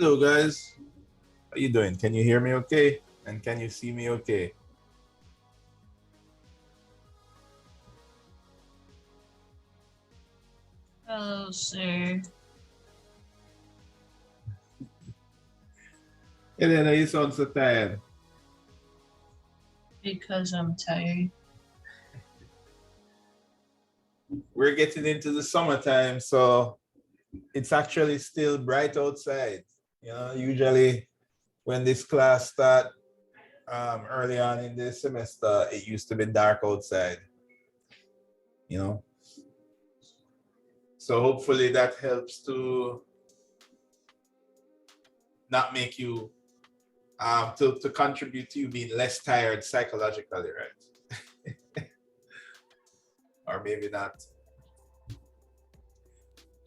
Hello guys, how you doing? Can you hear me okay? And can you see me okay? Hello, sir. Elena, you sound so tired. Because I'm tired. We're getting into the summertime, so it's actually still bright outside. You know, usually when this class start early on in the semester, it used to be dark outside. You know, so hopefully that helps to not make you to contribute to you being less tired psychologically, right? Or maybe not.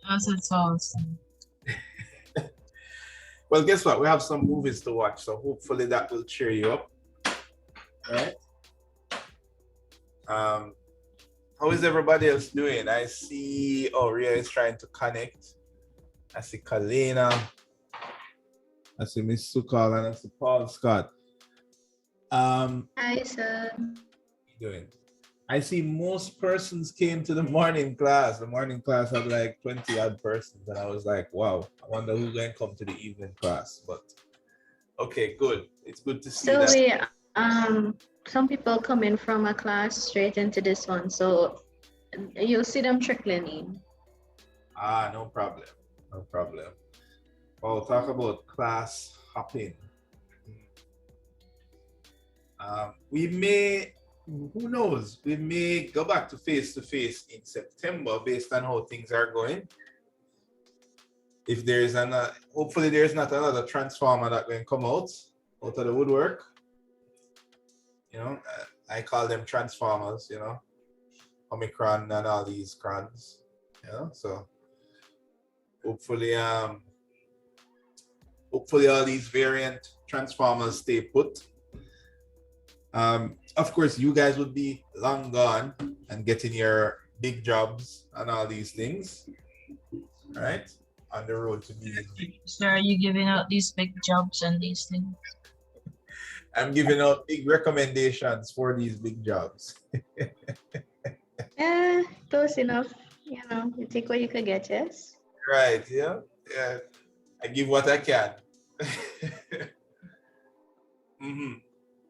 As it's awesome. Well, guess what? We have some movies to watch, so hopefully that will cheer you up. Right? How is everybody else doing? I see Ria is trying to connect. I see Kalena. I see Miss Sukal and I see Paul Scott. Hi, sir. How you doing? I see most persons came to the morning class. The morning class had like 20 odd persons, and I was like, wow, I wonder who's going to come to the evening class. But okay, good. It's good to see that. So some people come in from a class straight into this one, so you'll see them trickling in. Ah, no problem. No problem. Oh, talk about class hopping. We may, who knows, we may go back to face in September based on how things are going. If there is hopefully there's not another transformer that going to come out of the woodwork. You know, I call them transformers, you know, Omicron and all these crons, you know, so hopefully all these variant transformers stay put. Of course, you guys would be long gone and getting your big jobs and all these things, right? On the road to be. Sir, are you giving out these big jobs and these things? I'm giving out big recommendations for these big jobs. Yeah, close enough. You know, you take what you could get, yes? Right, yeah. Yeah. I give what I can. Mm-hmm.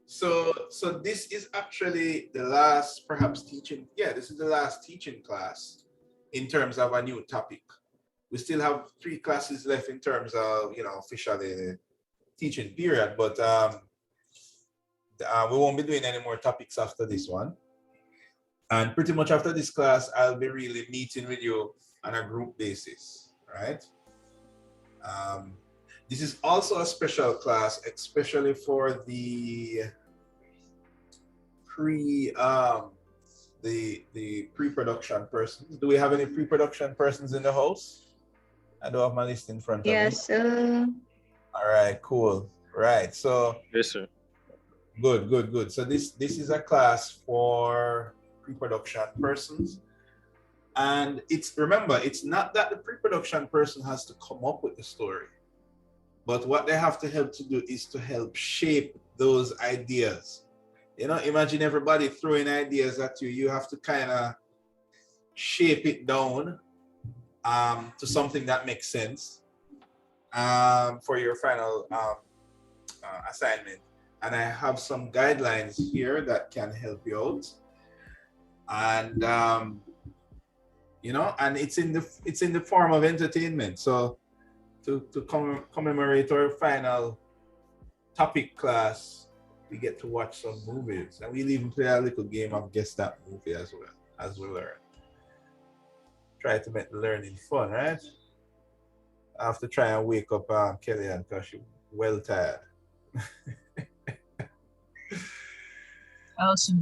So this is actually the last perhaps teaching. Yeah, this is the last teaching class in terms of a new topic. We still have 3 classes left in terms of, you know, officially teaching period, but we won't be doing any more topics after this one. And pretty much after this class, I'll be really meeting with you on a group basis, right? This is also a special class, especially for the pre-production persons. Do we have any pre-production persons in the house? I don't have my list in front of me. Yes, All right, cool. Right. So yes, sir. Good. So this is a class for pre-production persons. And remember, it's not that the pre-production person has to come up with the story, but what they have to help to do is to help shape those ideas. You know, imagine everybody throwing ideas at you. You have to kind of shape it down to something that makes sense for your final assignment. And I have some guidelines here that can help you out. And you know, and it's in the form of entertainment. So to commemorate our final topic class, we get to watch some movies, and we'll even play a little game of guess that movie as well as we learn. Try to make the learning fun, right? I have to try and wake up Kellyanne because she's well tired. Also,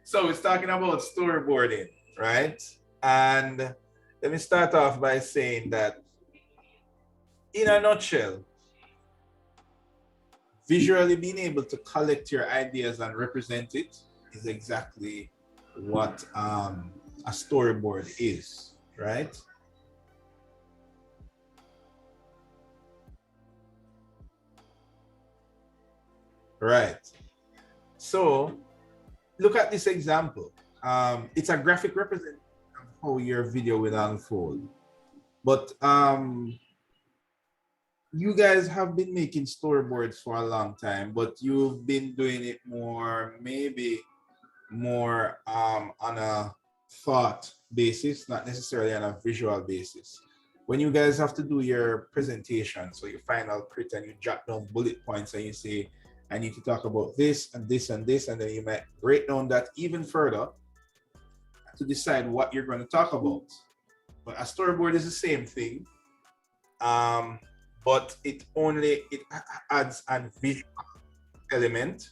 So it's talking about storyboarding, right? And let me start off by saying that in a nutshell, visually being able to collect your ideas and represent it is exactly what a storyboard is, right? Right. So look at this example. It's a graphic representation of how your video will unfold. But you guys have been making storyboards for a long time, but you've been doing it more, maybe more on a thought basis, not necessarily on a visual basis. When you guys have to do your presentation, so you final print and you jot down bullet points and you say, I need to talk about this and this and this, and then you might break down that even further to decide what you're going to talk about. But a storyboard is the same thing, but it adds a visual element.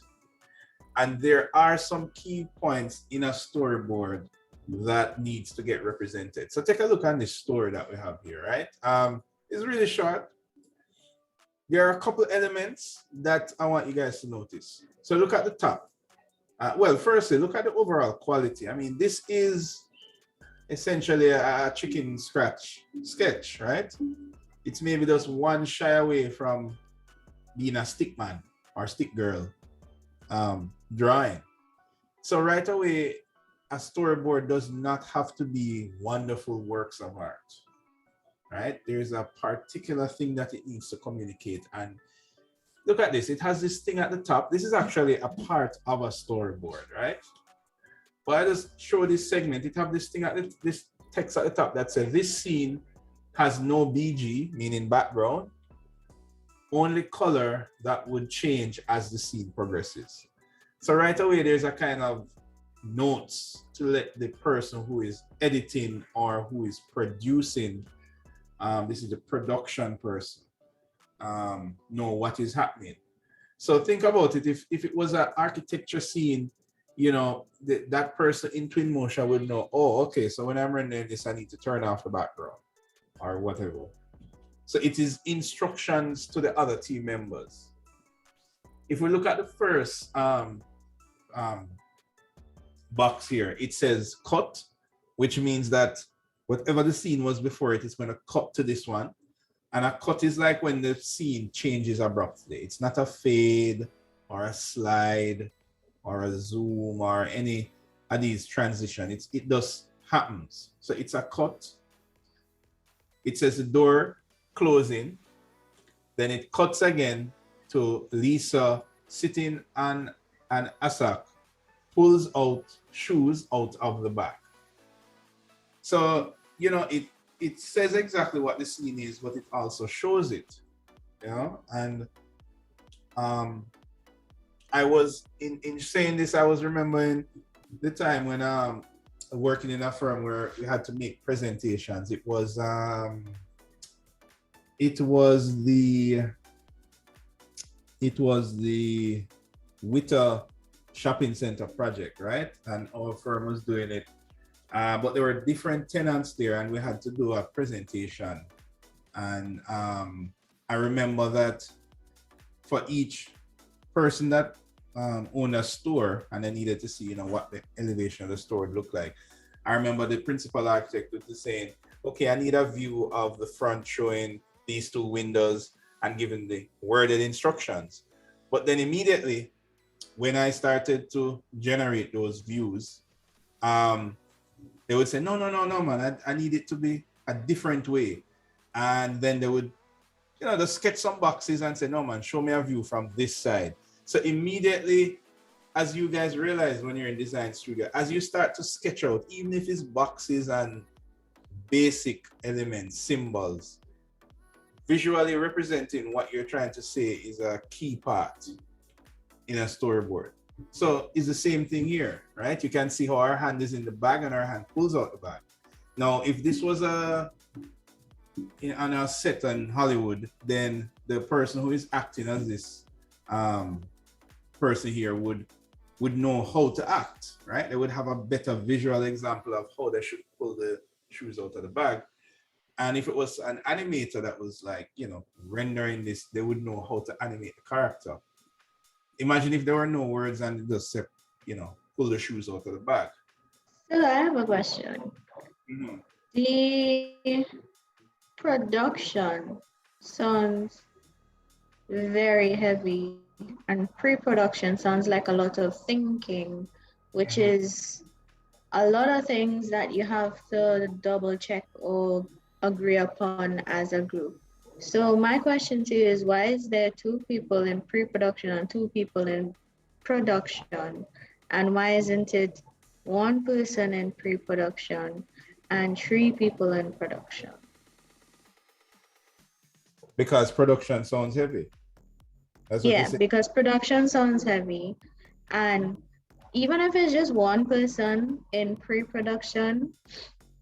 And there are some key points in a storyboard that needs to get represented. So take a look at this story that we have here, right? It's really short. There are a couple elements that I want you guys to notice. So look at the top. Well, firstly, look at the overall quality. I mean, this is essentially a chicken scratch sketch, right? It's maybe just one shy away from being a stick man or stick girl drawing. So right away, a storyboard does not have to be wonderful works of art, right? There's a particular thing that it needs to communicate. And look at this, it has this thing at the top. This is actually a part of a storyboard, right? But I just show this segment, it have this thing at this text at the top that says this scene has no BG, meaning background, only color that would change as the scene progresses. So right away, there's a kind of notes to let the person who is editing or who is producing, this is the production person, know what is happening. So think about it, if it was an architecture scene, you know, that person in Twinmotion would know, oh, okay, so when I'm rendering this, I need to turn off the background or whatever. So it is instructions to the other team members. If we look at the first box here, it says cut, which means that whatever the scene was before it is going to cut to this one. And a cut is like when the scene changes abruptly. It's not a fade or a slide or a zoom or any of these transitions. It just happens. So it's a cut. It says the door closing. Then it cuts again to Lisa sitting on an assack, pulls out shoes out of the bag. So, you know, it says exactly what the scene is, but it also shows it, you know? And I was, in saying this, I was remembering the time when working in a firm where we had to make presentations. It was the Witter shopping center project, right? And our firm was doing it. But there were different tenants there and we had to do a presentation. And I remember that for each person that owned a store and they needed to see, you know, what the elevation of the store would look like. I remember the principal architect was saying, okay, I need a view of the front showing these two windows and giving the worded instructions. But then immediately, when I started to generate those views, they would say, no, man, I need it to be a different way. And then they would, you know, just sketch some boxes and say, no, man, show me a view from this side. So immediately, as you guys realize when you're in design studio, as you start to sketch out, even if it's boxes and basic elements, symbols, visually representing what you're trying to say is a key part in a storyboard. So it's the same thing here, right? You can see how our hand is in the bag and our hand pulls out the bag. Now, if this was on a set in Hollywood, then the person who is acting as this person here would know how to act, right? They would have a better visual example of how they should pull the shoes out of the bag. And if it was an animator that was like, you know, rendering this, they would know how to animate the character. Imagine if there were no words and just said, you know, pull the shoes out of the bag. So I have a question. Mm-hmm. The production sounds very heavy And pre-production sounds like a lot of thinking, which is a lot of things that you have to double check or agree upon as a group. So my question to you is, why is there two people in pre-production and two people in production? And why isn't it one person in pre-production and three people in production? Because production sounds heavy. That's what you Yeah, say. because production sounds heavy. And even if it's just one person in pre-production,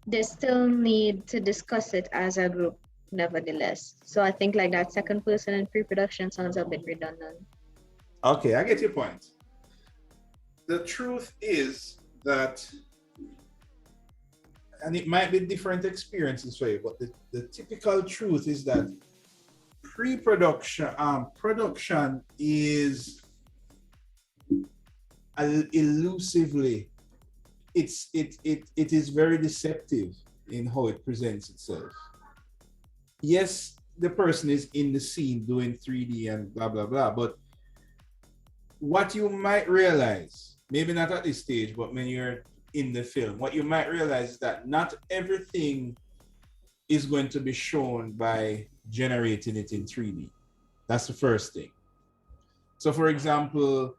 they still need to discuss it as a group, nevertheless. So I think like that second person in pre-production sounds a bit redundant. Okay, I get your point. The truth is that, and it might be different experiences for you, but the typical truth is that pre-production, production is elusively, it is very deceptive in how it presents itself. Yes, the person is in the scene doing 3D and blah blah blah, but what you might realize, maybe not at this stage, but when you're in the film, what you might realize is that not everything is going to be shown by generating it in 3D. That's the first thing. So, for example,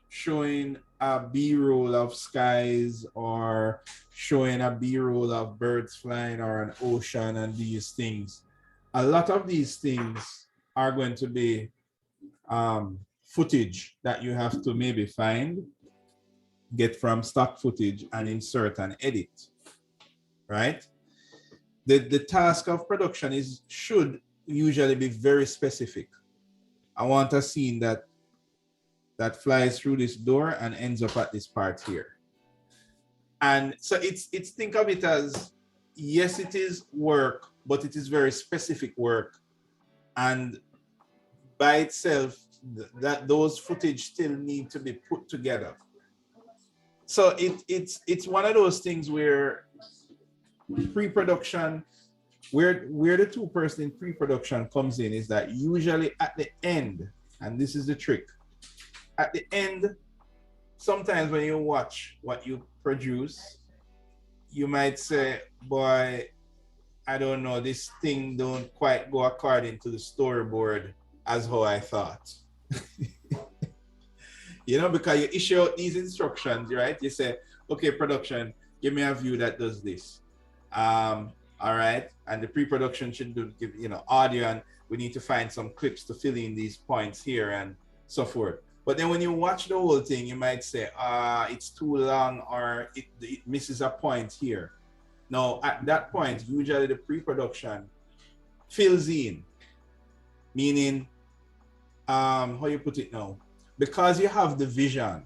showing a B-roll of skies or showing a B-roll of birds flying or an ocean and these things, a lot of these things are going to be footage that you have to maybe find, get from stock footage and insert and edit, right? The task of production should usually be very specific. I want a scene that flies through this door and ends up at this part here. And so it's think of it as, yes, it is work, but it is very specific work. And by itself, that those footage still need to be put together. So it's one of those things where pre-production, where the two person in pre-production comes in is that usually at the end, and this is the trick, at the end, sometimes when you watch what you produce, you might say, boy, I don't know, this thing don't quite go according to the storyboard as how I thought. You know, because you issue out these instructions, right? You say, okay, production, give me a view that does this. All right. And the pre-production should do, give, you know, audio, and we need to find some clips to fill in these points here and so forth. But then when you watch the whole thing, you might say, it's too long, or it misses a point here. Now, at that point, usually the pre-production fills in, meaning, how you put it now? Because you have the vision,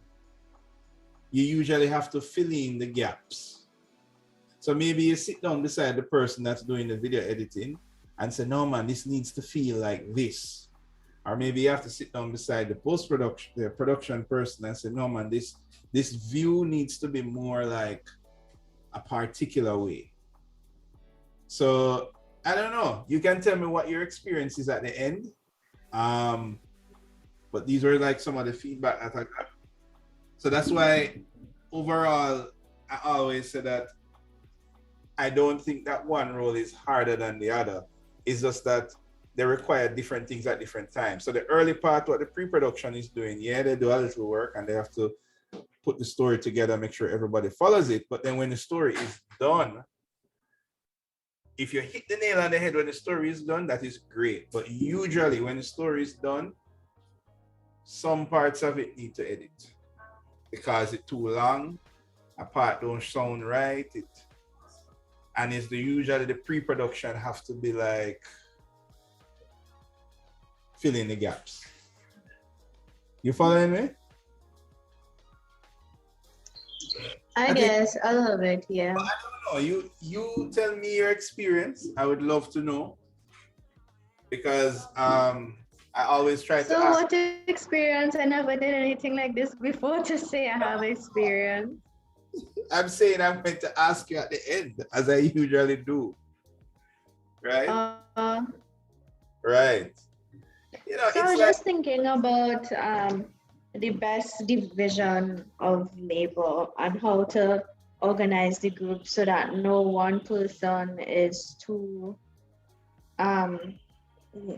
you usually have to fill in the gaps. So maybe you sit down beside the person that's doing the video editing and say, no, man, this needs to feel like this. Or maybe you have to sit down beside the post-production, the production person, and say, no, man, this view needs to be more like a particular way. So I don't know. You can tell me what your experience is at the end. But these were like some of the feedback that I got. So that's why overall, I always say that I don't think that one role is harder than the other. It's just that they require different things at different times. So the early part, what the pre-production is doing, yeah, they do a little work and they have to put the story together, make sure everybody follows it. But then when the story is done, if you hit the nail on the head when the story is done, that is great. But usually when the story is done, some parts of it need to edit because it's too long, a part don't sound right, and it's usually the pre-production have to be like fill in the gaps. You following me? I guess a little bit, yeah. I don't know. You tell me your experience. I would love to know, because I always try to ask. So what experience? I never did anything like this before to say I have experience. I'm saying I'm going to ask you at the end, as I usually do. Right? Right. You know, So I it's was like, just thinking about the best division of labor and how to organize the group so that no one person um,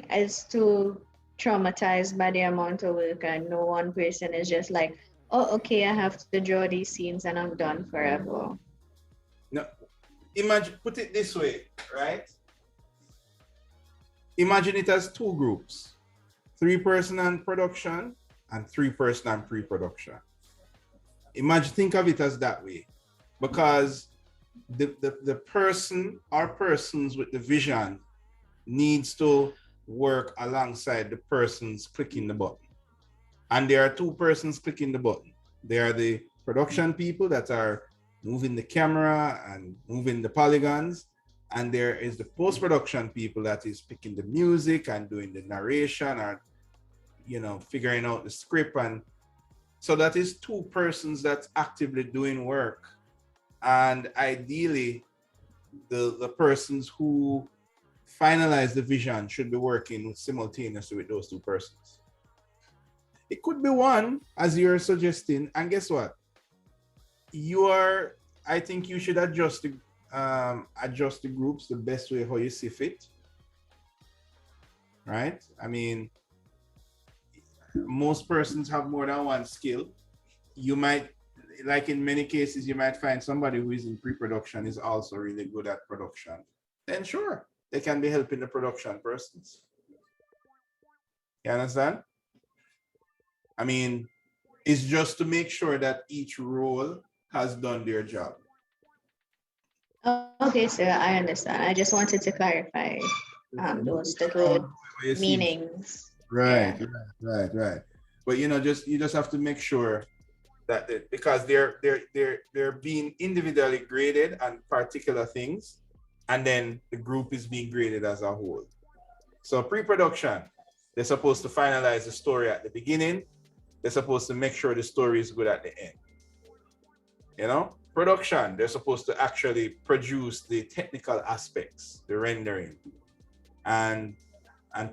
is too traumatized by the amount of work, and no one person is just like, oh, okay, I have to draw these scenes and I'm done forever. no, imagine, put it this way, right? Imagine it as two groups, 3-person on production and 3-person on pre-production. Imagine, think of it as that way, because the person or persons with the vision needs to work alongside the persons clicking the button. And there are 2 persons clicking the button. There are the production people that are moving the camera and moving the polygons. And there is the post-production people that is picking the music and doing the narration, or, you know, figuring out the script. And so that is 2 persons that's actively doing work. And ideally, the persons who finalize the vision should be working simultaneously with those 2 persons. It could be one, as you're suggesting, and guess what? I think you should adjust the groups the best way how you see fit. Right? I mean, most persons have more than one skill. You might, like in many cases, you might find somebody who is in pre-production is also really good at production. Then sure, they can be helping the production persons. You understand? I mean, it's just to make sure that each role has done their job. Okay, sir, I understand. I just wanted to clarify those little meanings. Right, Yeah. right. But you know, you just have to make sure that because they're being individually graded on particular things, and then the group is being graded as a whole. So pre-production, they're supposed to finalize the story at the beginning. They're supposed to make sure the story is good at the end. You know, production, they're supposed to actually produce the technical aspects, the rendering. And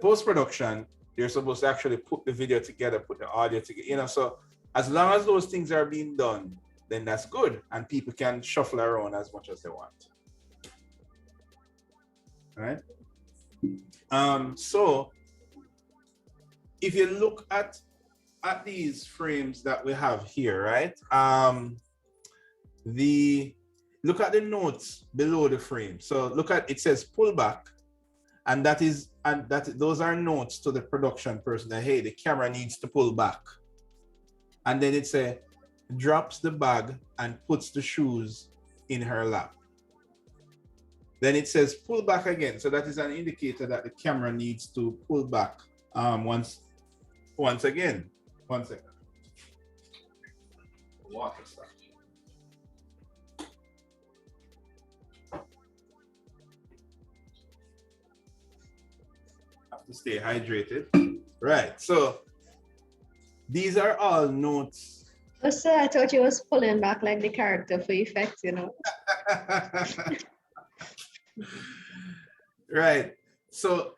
post-production, they're supposed to actually put the video together, put the audio together, you know. So as long as those things are being done, then that's good. And people can shuffle around as much as they want. Right? So if you look at these frames that we have here, right? Look at the notes below the frame. So look at, it says pullback, and those are notes to the production person that, hey, the camera needs to pull back. And then it says drops the bag and puts the shoes in her lap. Then it says pull back again. So that is an indicator that the camera needs to pull back once again. 1 second. Water stuff. Have to stay hydrated. Right. So these are all notes. Oh, sir, I thought you was pulling back like the character for effect, you know. Right. So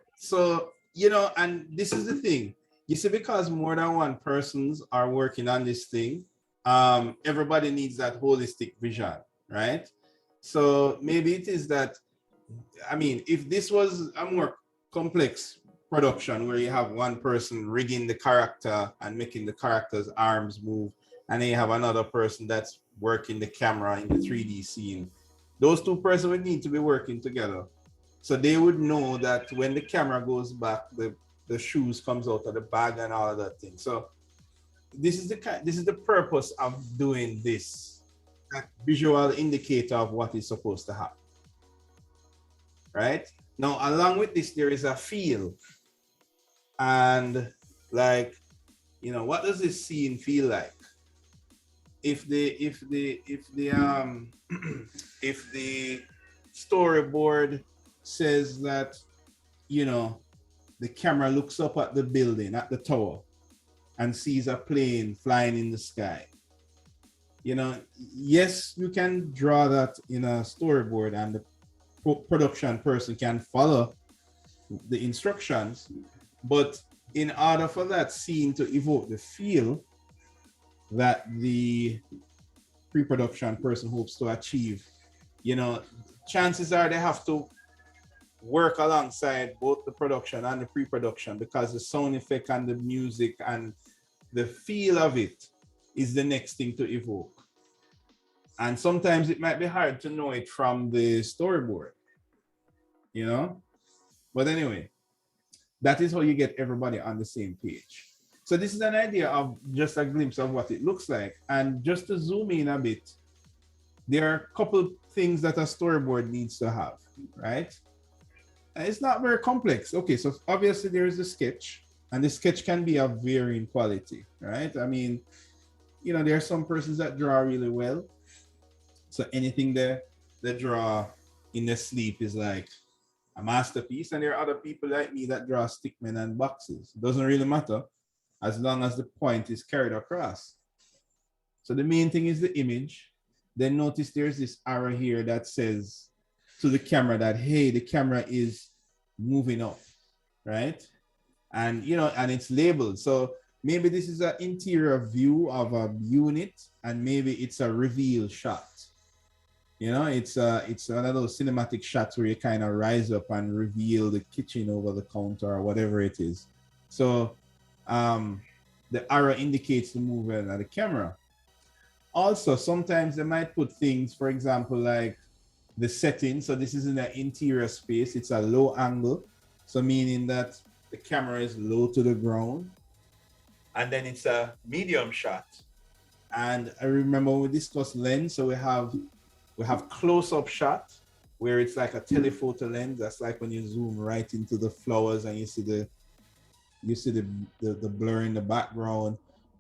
you know, and this is the thing. You see, because more than one persons are working on this thing, everybody needs that holistic vision, right? So maybe it is that, I mean, if this was a more complex production where you have one person rigging the character and making the character's arms move, and then you have another person that's working the camera in the 3D scene, those 2 persons would need to be working together. So they would know that when the camera goes back, the shoes comes out of the bag and all of that thing. So this is the purpose of doing this, that visual indicator of what is supposed to happen. Right? Now, along with this, there is a feel. And like, you know, what does this scene feel like? If the storyboard says that, you know, the camera looks up at the building, at the tower, and sees a plane flying in the sky. You know, yes, you can draw that in a storyboard and the production person can follow the instructions, but in order for that scene to evoke the feel that the pre-production person hopes to achieve, you know, chances are they have to work alongside both the production and the pre-production, because the sound effect and the music and the feel of it is the next thing to evoke. And sometimes it might be hard to know it from the storyboard, you know? But anyway, that is how you get everybody on the same page. So this is an idea of just a glimpse of what it looks like. And just to zoom in a bit, there are a couple things that a storyboard needs to have, right? And it's not very complex. Okay, so obviously there is a sketch, and the sketch can be of varying quality, right? I mean, you know, there are some persons that draw really well. So anything that they draw in their sleep is like a masterpiece. And there are other people like me that draw stickmen and boxes. It doesn't really matter as long as the point is carried across. So the main thing is the image. Then notice there's this arrow here that says to the camera that, hey, the camera is moving up, right? And, you know, and it's labeled. So maybe this is an interior view of a unit, and maybe it's a reveal shot. You know, it's one of those cinematic shots where you kind of rise up and reveal the kitchen over the counter or whatever it is. So the arrow indicates the movement of the camera. Also, sometimes they might put things, for example, like the setting. So this is in an interior space. It's a low angle. So meaning that the camera is low to the ground. And then it's a medium shot. And I remember we discussed lens. So we have close-up shot where it's like a telephoto lens. That's like when you zoom right into the flowers and you see the blur in the background.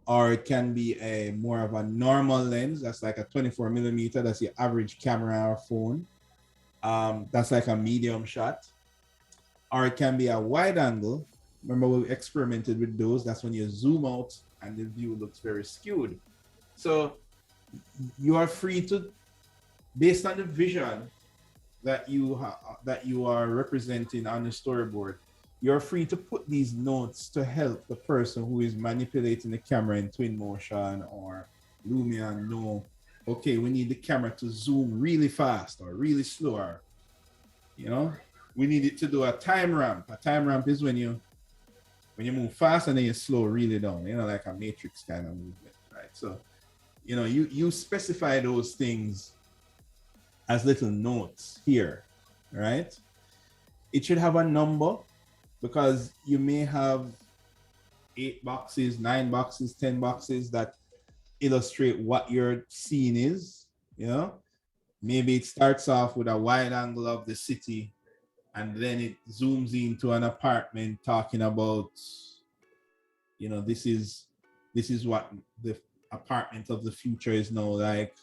Or it can be a more of a normal lens. That's like a 24 millimeter. That's your average camera or phone. That's like a medium shot. Or it can be a wide angle. Remember we experimented with those. That's when you zoom out and the view looks very skewed. So you are free to, based on the vision that you are representing on the storyboard, you're free to put these notes to help the person who is manipulating the camera in twin motion or Lumion know, okay, we need the camera to zoom really fast or really slow, or, you know, we need it to do a time ramp. A time ramp is when you move fast and then you slow really down, you know, like a matrix kind of movement, right? So, you know, you specify those things as little notes here, right? It should have a number, because you may have 8 boxes, 9 boxes, 10 boxes that illustrate what your scene is, you know? Maybe it starts off with a wide angle of the city, and then it zooms into an apartment talking about, you know, this is what the apartment of the future is now like,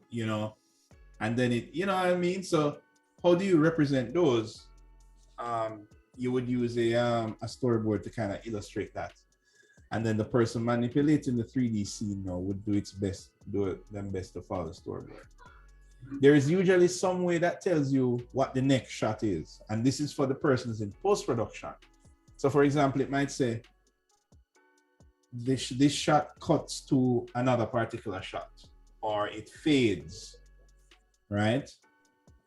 you know? And then it, you know what I mean? So how do you represent those? You would use a storyboard to kind of illustrate that. And then the person manipulating the 3D scene now would do them best to follow the storyboard. There is usually some way that tells you what the next shot is. And this is for the persons in post-production. So for example, it might say, this shot cuts to another particular shot, or it fades, right?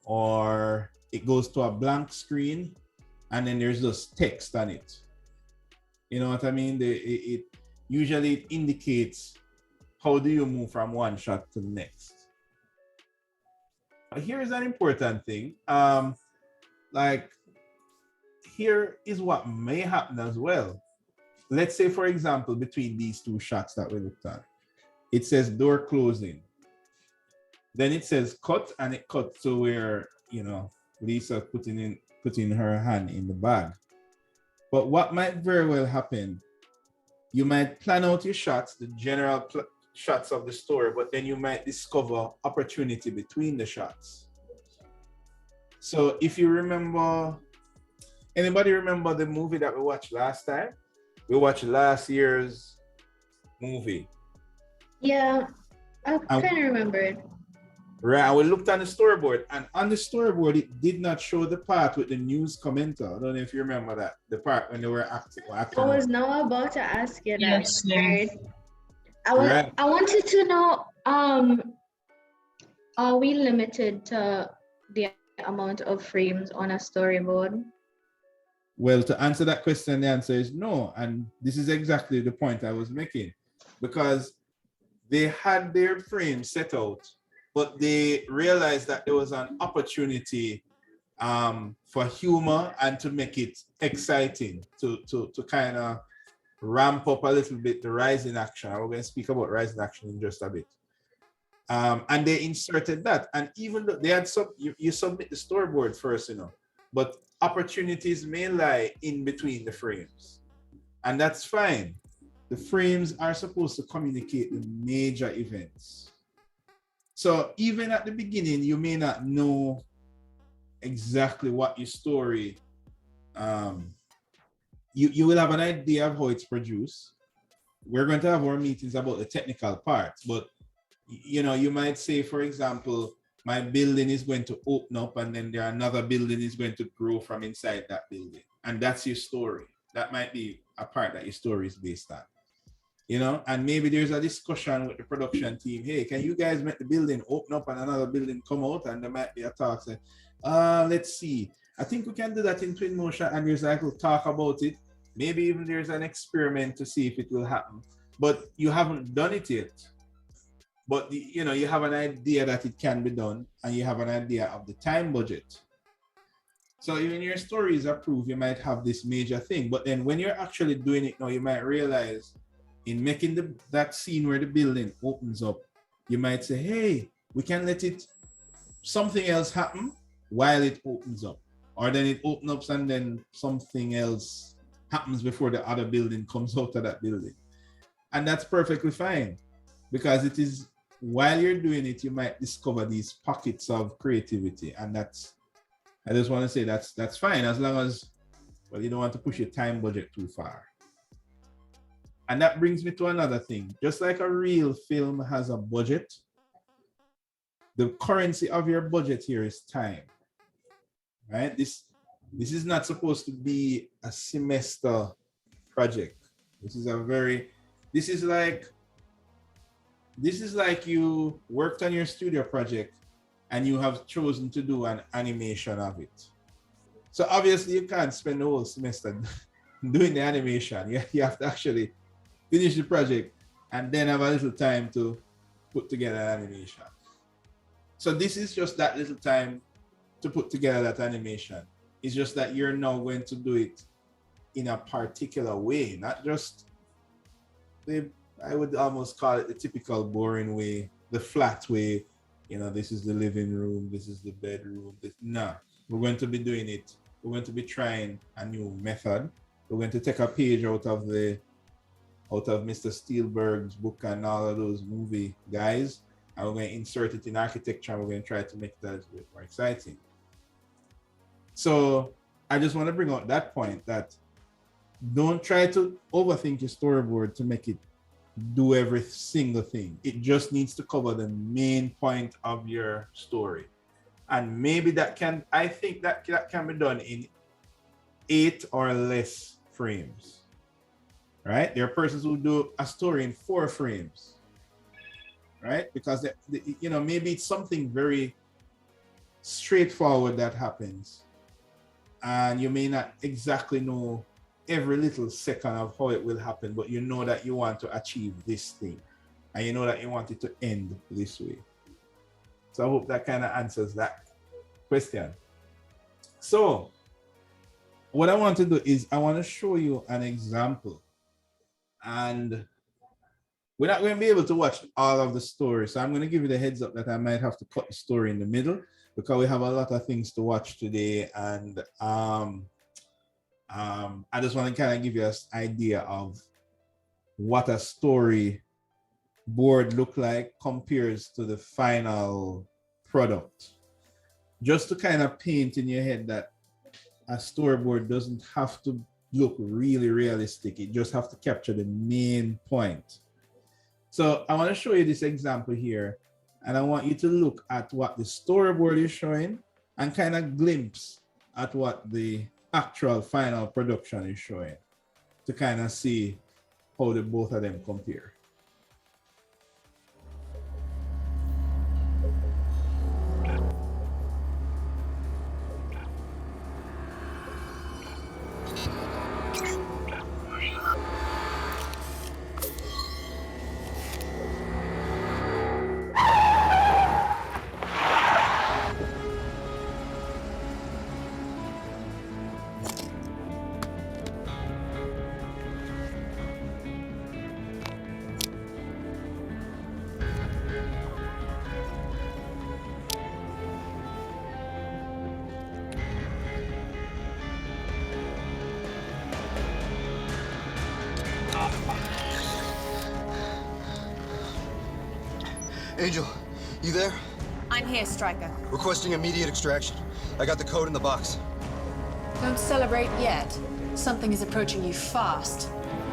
Or it goes to a blank screen, and then there's just text on it. You know what I mean? It usually indicates how do you move from one shot to the next. But here is an important thing. Like, here is what may happen as well. Let's say, for example, between these two shots that we looked at, it says door closing. Then it says cut, and it cuts to where, you know, Lisa putting her hand in the bag. But what might very well happen, you might plan out your shots, the general shots of the story, but then you might discover opportunity between the shots. So if you remember, anybody remember the movie that we watched last time? We watched last year's movie. Yeah, I kind of remember it. Right, and we looked on the storyboard, and on the storyboard, it did not show the part with the news commenter. I don't know if you remember that, the part when they were acting. I was now about to ask you that. Yes, Right? yes. Right. I wanted to know, are we limited to the amount of frames on a storyboard? Well, to answer that question, the answer is no. And this is exactly the point I was making, because they had their frame set out, but they realized that there was an opportunity for humor and to make it exciting, to kind of ramp up a little bit the rising action. We're going to speak about rising action in just a bit. And they inserted that. And even though they had you submit the storyboard first, but opportunities may lie in between the frames. And that's fine. The frames are supposed to communicate the major events. So even at the beginning, you may not know exactly what your story, you will have an idea of how it's produced. We're going to have our meetings about the technical parts, but you might say, for example, my building is going to open up and then another building is going to grow from inside that building. And that's your story. That might be a part that your story is based on. And maybe there's a discussion with the production team. Hey, can you guys make the building open up and another building come out? And there might be a talk saying, let's see. I think we can do that in Twin Motion. And there's like, we'll talk about it. Maybe even there's an experiment to see if it will happen. But you haven't done it yet. But you have an idea that it can be done, and you have an idea of the time budget. So even your story is approved, you might have this major thing. But then when you're actually doing it now, you might realize in making that scene where the building opens up, you might say, hey, we can let something else happen while it opens up. Or then it opens up and then something else happens before the other building comes out of that building. And that's perfectly fine, because it is, while you're doing it, you might discover these pockets of creativity. And I just want to say that's fine, as long as, well, you don't want to push your time budget too far. And that brings me to another thing. Just like a real film has a budget, the currency of your budget here is time, right? This is not supposed to be a semester project. This is like you worked on your studio project and you have chosen to do an animation of it. So obviously you can't spend the whole semester doing the animation. You have to actually finish the project and then have a little time to put together an animation. So this is just that little time to put together that animation. It's just that you're now going to do it in a particular way, not just I would almost call it the typical boring way, the flat way. This is the living room, this is the bedroom. No, we're going to be doing it. We're going to be trying a new method. We're going to take a page out of Mr. Spielberg's book and all of those movie guys, and we're going to insert it in architecture, and we're going to try to make that a bit more exciting. So I just want to bring out that point, that don't try to overthink your storyboard to make it do every single thing. It just needs to cover the main point of your story. And maybe I think that can be done in 8 or less frames, right? There are persons who do a story in 4 frames, right? Because maybe it's something very straightforward that happens, and you may not exactly know every little second of how it will happen, but you know that you want to achieve this thing, and you know that you want it to end this way. So I hope that kind of answers that question. So what I want to do is I want to show you an example, and we're not going to be able to watch all of the story, so I'm going to give you the heads up that I might have to cut the story in the middle, because we have a lot of things to watch today. And I just want to kind of give you an idea of what a story board look like compares to the final product. Just to kind of paint in your head that a storyboard doesn't have to look really realistic. It just have to capture the main point. So I want to show you this example here. And I want you to look at what the storyboard is showing and kind of glimpse at what the actual final production is showing to kind of see how the both of them compare. Angel, you there? I'm here, Striker. Requesting immediate extraction. I got the code in the box. Don't celebrate yet. Something is approaching you fast.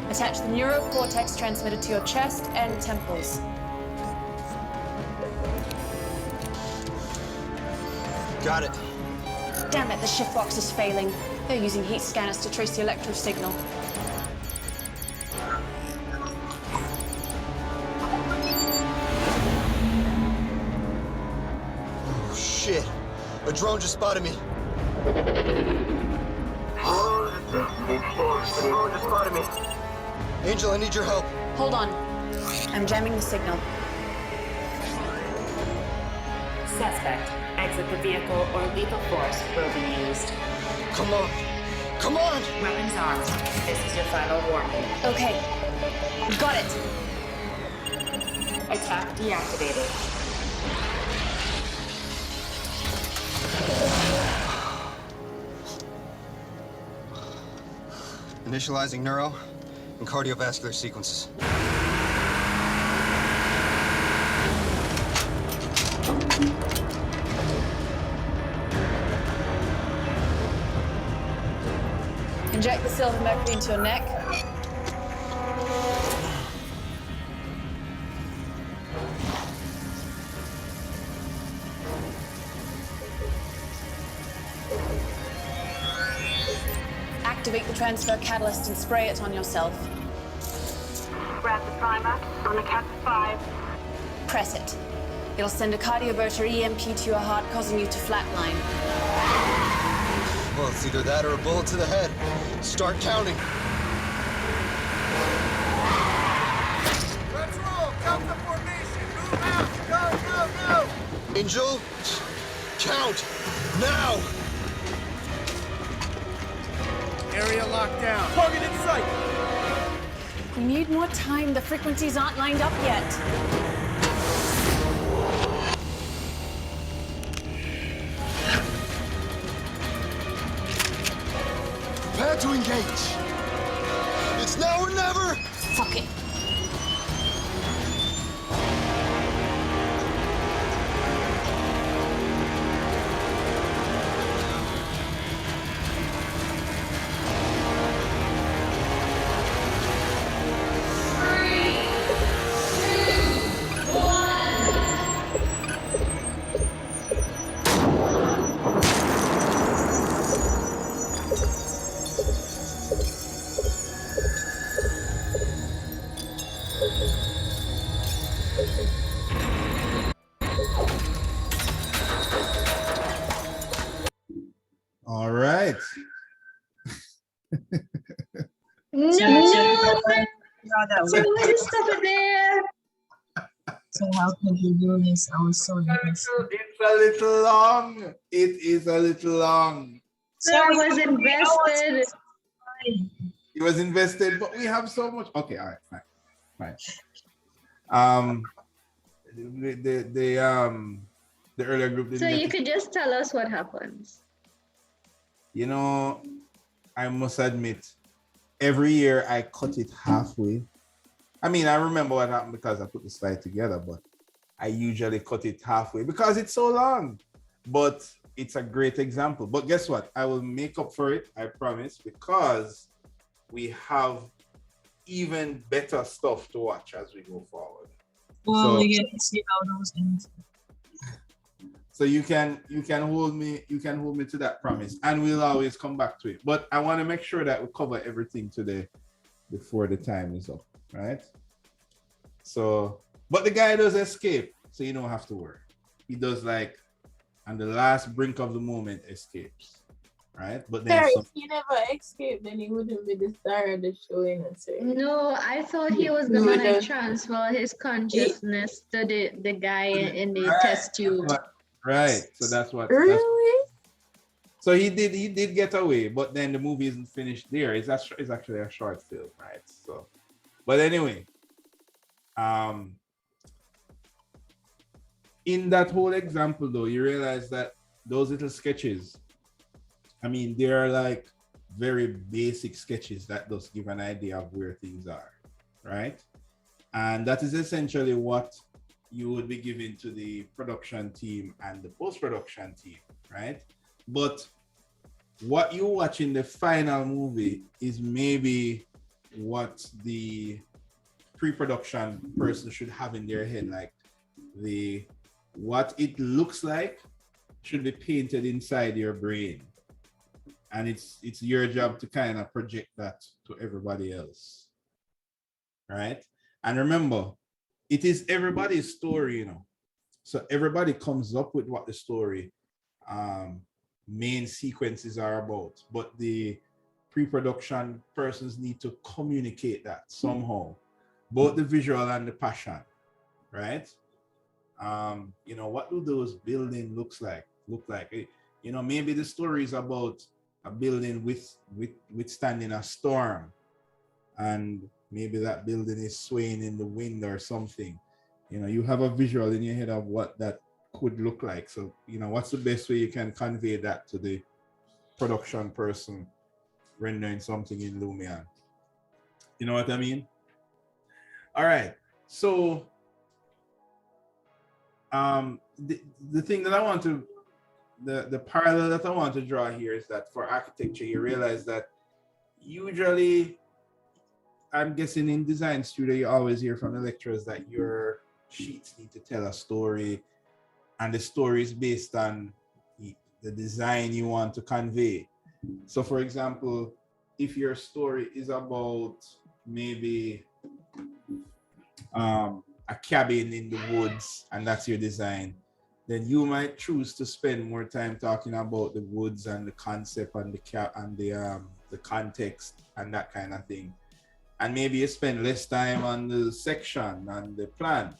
Attach the neurocortex transmitter to your chest and temples. Got it. Damn it, the shift box is failing. They're using heat scanners to trace the electro signal. Oh, shit. A drone just spotted me. A drone just spotted me. Angel, I need your help. Hold on. I'm jamming the signal. Suspect, exit the vehicle or lethal force will be used. Come on. Come on! Weapons armed. This is your final warning. Okay. Got it. Attack deactivated. Initializing neuro and cardiovascular sequences. Inject the silver mercury into your neck. Activate the transfer catalyst and spray it on yourself. Grab the primer on the count of 5. Press it. It'll send a cardioverter EMP to your heart, causing you to flatline. Well, it's either that or a bullet to the head. Start counting. Let's roll! Count the formation! Move out! Go, go, go! Angel, count! Now! Area locked down. Target in sight! We need more time. The frequencies aren't lined up yet. Prepare to engage. It's now or never! Fuck it. All right. No! So Somebody stop it there! So how could you do this? I was so invested. It's a little long. It is a little long. So I was invested. It was invested, but we have so much. Okay, all right, fine. The earlier group didn't So get you to- could just tell us what happens. You know, I must admit, every year I cut it halfway. I mean, I remember what happened because I put the slide together, but I usually cut it halfway because it's so long. But it's a great example. But guess what? I will make up for it, I promise, because we have even better stuff to watch as we go forward. Well, So we get to see how those things. so you can hold me to that promise, and we'll always come back to it. But I want to make sure that we cover everything today before the time is up, right? So, but the guy does escape, so you don't have to worry. He does like on the last brink of the moment escapes, right? But then Sorry, some, if he never escaped, then he wouldn't be the star of the show, you know, sir. No, I thought he was You gonna like wouldn't- transfer his consciousness to the guy in the test tube. right. So that's what. Really? So he did get away, but then the movie isn't finished there. It's actually a short film, right? So, but anyway, in that whole example though, you realize that those little sketches, I mean, they are like very basic sketches that just give an idea of where things are, right? And that is essentially what you would be giving to the production team and the post-production team, right? But what you watch in the final movie is maybe what the pre-production person should have in their head, like what it looks like should be painted inside your brain, and it's your job to kind of project that to everybody else, right? And remember, it is everybody's story, you know, so everybody comes up with what the story main sequences are about, but the pre-production persons need to communicate that somehow, both the visual and the passion, right? You know, what do those buildings look like? You know, maybe the story is about a building withstanding a storm, and maybe that building is swaying in the wind or something. You know, you have a visual in your head of what that could look like. So, you know, what's the best way you can convey that to the production person rendering something in Lumion? You know what I mean? All right. So the thing that I want to, the parallel that I want to draw here is that for architecture, you realize that usually, I'm guessing in design studio, you always hear from the lecturers that your sheets need to tell a story, and the story is based on the design you want to convey. So for example, if your story is about maybe a cabin in the woods and that's your design, then you might choose to spend more time talking about the woods and the concept and the context and that kind of thing. And maybe you spend less time on the section and the plan.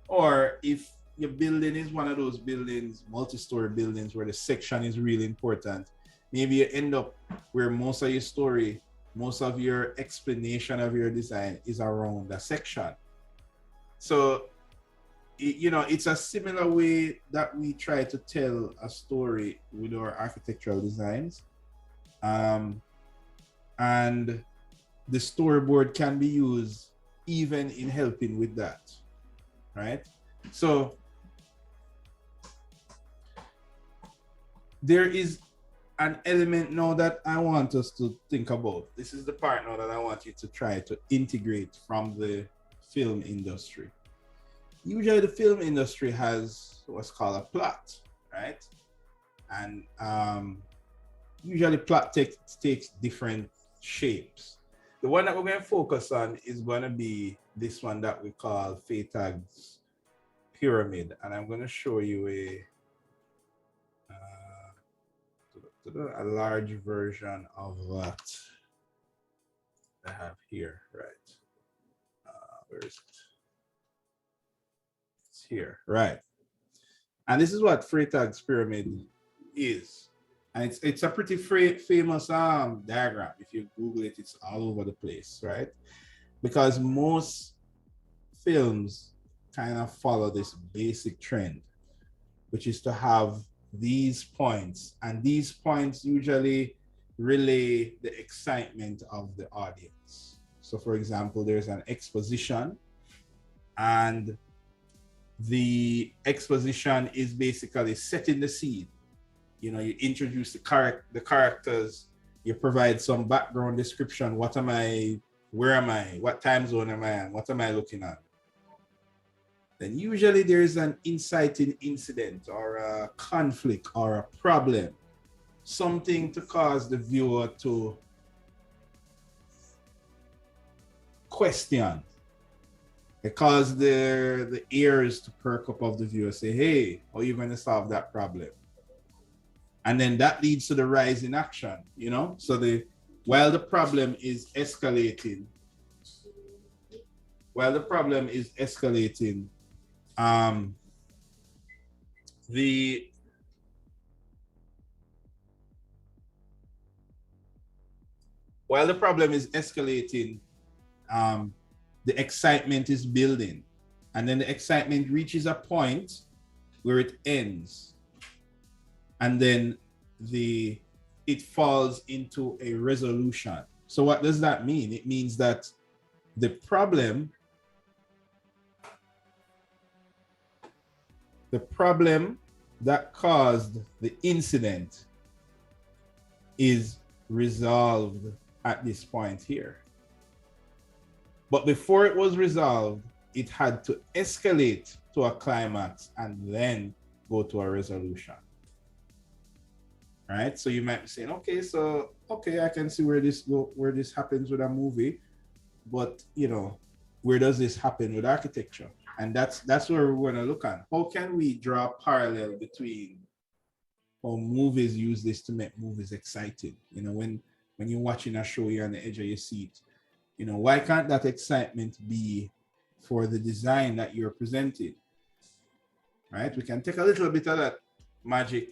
Or if your building is one of those buildings, multi-story buildings where the section is really important, maybe you end up where most of your story, most of your explanation of your design is around the section. So, you know, it's a similar way that we try to tell a story with our architectural designs. And the storyboard can be used even in helping with that, right? So there is an element now that I want us to think about. This is the part now that I want you to try to integrate from the film industry. Usually the film industry has what's called a plot, right? And usually plot takes different shapes. The one that we're going to focus on is going to be this one that we call Freytag's pyramid. And I'm going to show you a large version of what I have here, right? Where is it? It's here, right? And this is what Freytag's pyramid is. And it's a pretty famous diagram. If you Google it, it's all over the place, right? Because most films kind of follow this basic trend, which is to have these points, and these points usually relay the excitement of the audience. So for example, there's an exposition, and the exposition is basically setting the scene. You know, you introduce the characters, you provide some background description. What am I, where am I, what time zone am I in, what am I looking at? then usually there's an inciting incident or a conflict or a problem, something to cause the viewer to question. It causes the ears to perk up of the viewer, say, hey, how are you going to solve that problem? And then that leads to the rise in action, you know? So while the problem is escalating, the excitement is building, and then the excitement reaches a point where it ends, and then it falls into a resolution. So what does that mean? It means that the problem that caused the incident is resolved at this point here. But before it was resolved, it had to escalate to a climax and then go to a resolution. Right? So you might be saying, okay, I can see where this happens with a movie, but you know, where does this happen with architecture? And that's where we're going to look at. How can we draw a parallel between how movies use this to make movies exciting? You know, when you're watching a show, you're on the edge of your seat. You know, why can't that excitement be for the design that you're presenting? Right? We can take a little bit of that magic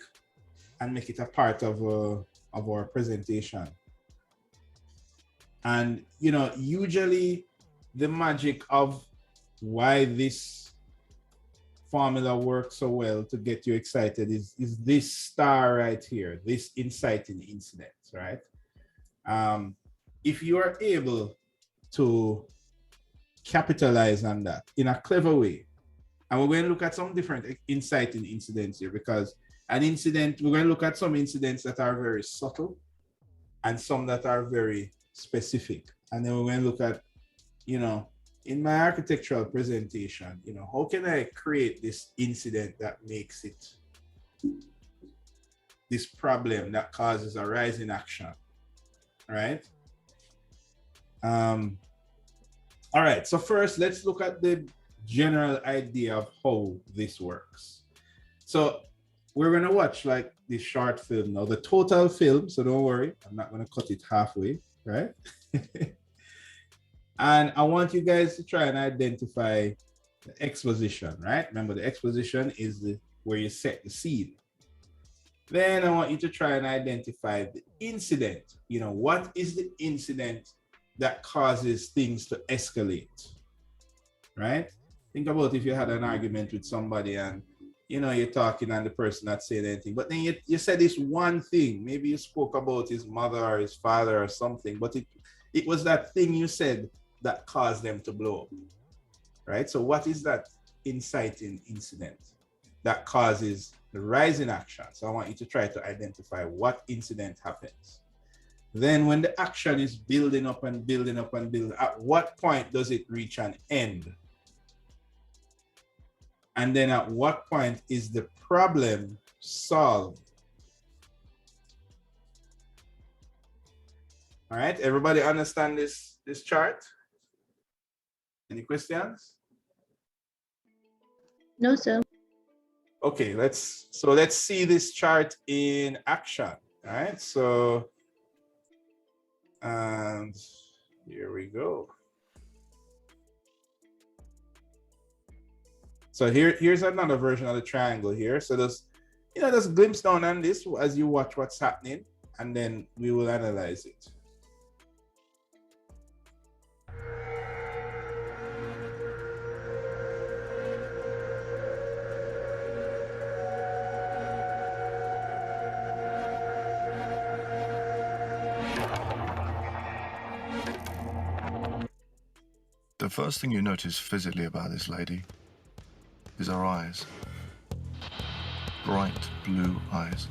and make it a part of our presentation. And, you know, usually the magic of why this formula works so well to get you excited is this star right here, this inciting incident, right? If you are able to capitalize on that in a clever way, and we're going to look at some different inciting incidents here, because we're going to look at some incidents that are very subtle and some that are very specific. And then we're going to look at, you know, in my architectural presentation, you know, how can I create this incident that makes it this problem that causes a rise in action, right? All right, so first let's look at the general idea of how this works. So we're gonna watch like this short film now, the total film, so don't worry, I'm not gonna cut it halfway, right? And I want you guys to try and identify the exposition, right? Remember, the exposition is where you set the scene. Then I want you to try and identify the incident. You know, what is the incident that causes things to escalate, right? Think about if you had an argument with somebody and, you know, you're talking and the person not saying anything, but then you said this one thing. Maybe you spoke about his mother or his father or something, but it was that thing you said that caused them to blow up, right? So what is that inciting incident that causes the rise in action? So I want you to try to identify what incident happens. Then when the action is building up and building up and building, at what point does it reach an end? And then at what point is the problem solved? All right, everybody understand this chart? Any questions? No, sir. Okay, let's see this chart in action. All right, so, and here we go. So here's another version of the triangle here. So just glimpse down on this as you watch what's happening, and then we will analyze it. The first thing you notice physically about this lady is her eyes. Bright blue eyes.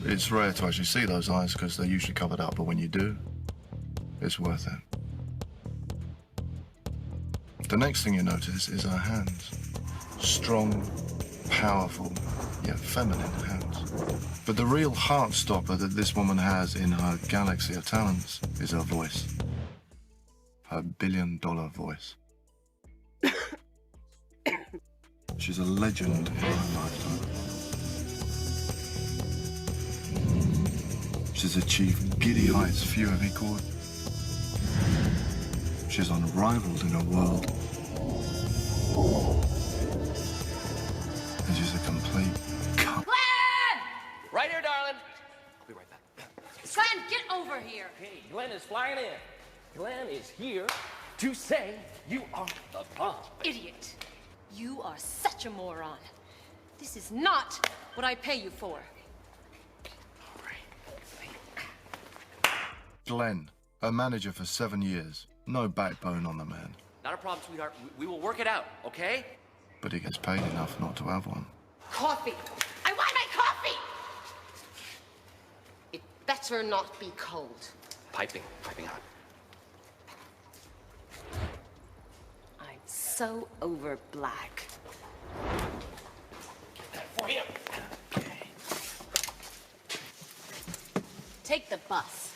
It's rare to actually see those eyes because they're usually covered up, but when you do, it's worth it. The next thing you notice is her hands. Strong, powerful, yet feminine hands. But the real heart stopper that this woman has in her galaxy of talents is her voice. Her billion-dollar voice. She's a legend in her lifetime. She's achieved giddy heights few have equaled. She's unrivaled in her world. And she's a complete cunt. Glenn! Right here, darling. I'll be right back. Glenn, get over here. Okay, Glenn is flying in. Glenn is here to say you are the bomb. Idiot. You are such a moron. This is not what I pay you for. Glenn, a manager for 7 years. No backbone on the man. Not a problem, sweetheart. We will work it out, okay? But he gets paid enough not to have one. Coffee. I want my coffee! It better not be cold. Piping hot. I'm so over black. Get that for you. Okay. Take the bus.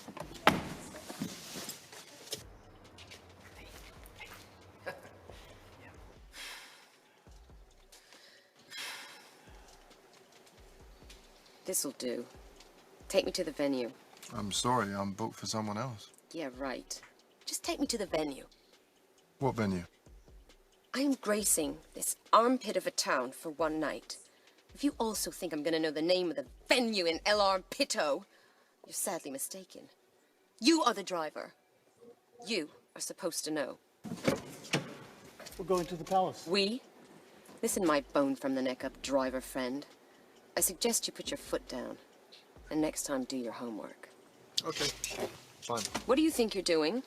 This'll do. Take me to the venue. I'm sorry, I'm booked for someone else. Yeah, right. Just take me to the venue. What venue? I am gracing this armpit of a town for one night. If you also think I'm gonna know the name of the venue in El Armpito, you're sadly mistaken. You are the driver. You are supposed to know. We're going to the palace. We? Listen, my bone from the neck up driver friend. I suggest you put your foot down. And next time, do your homework. Okay, fine. What do you think you're doing?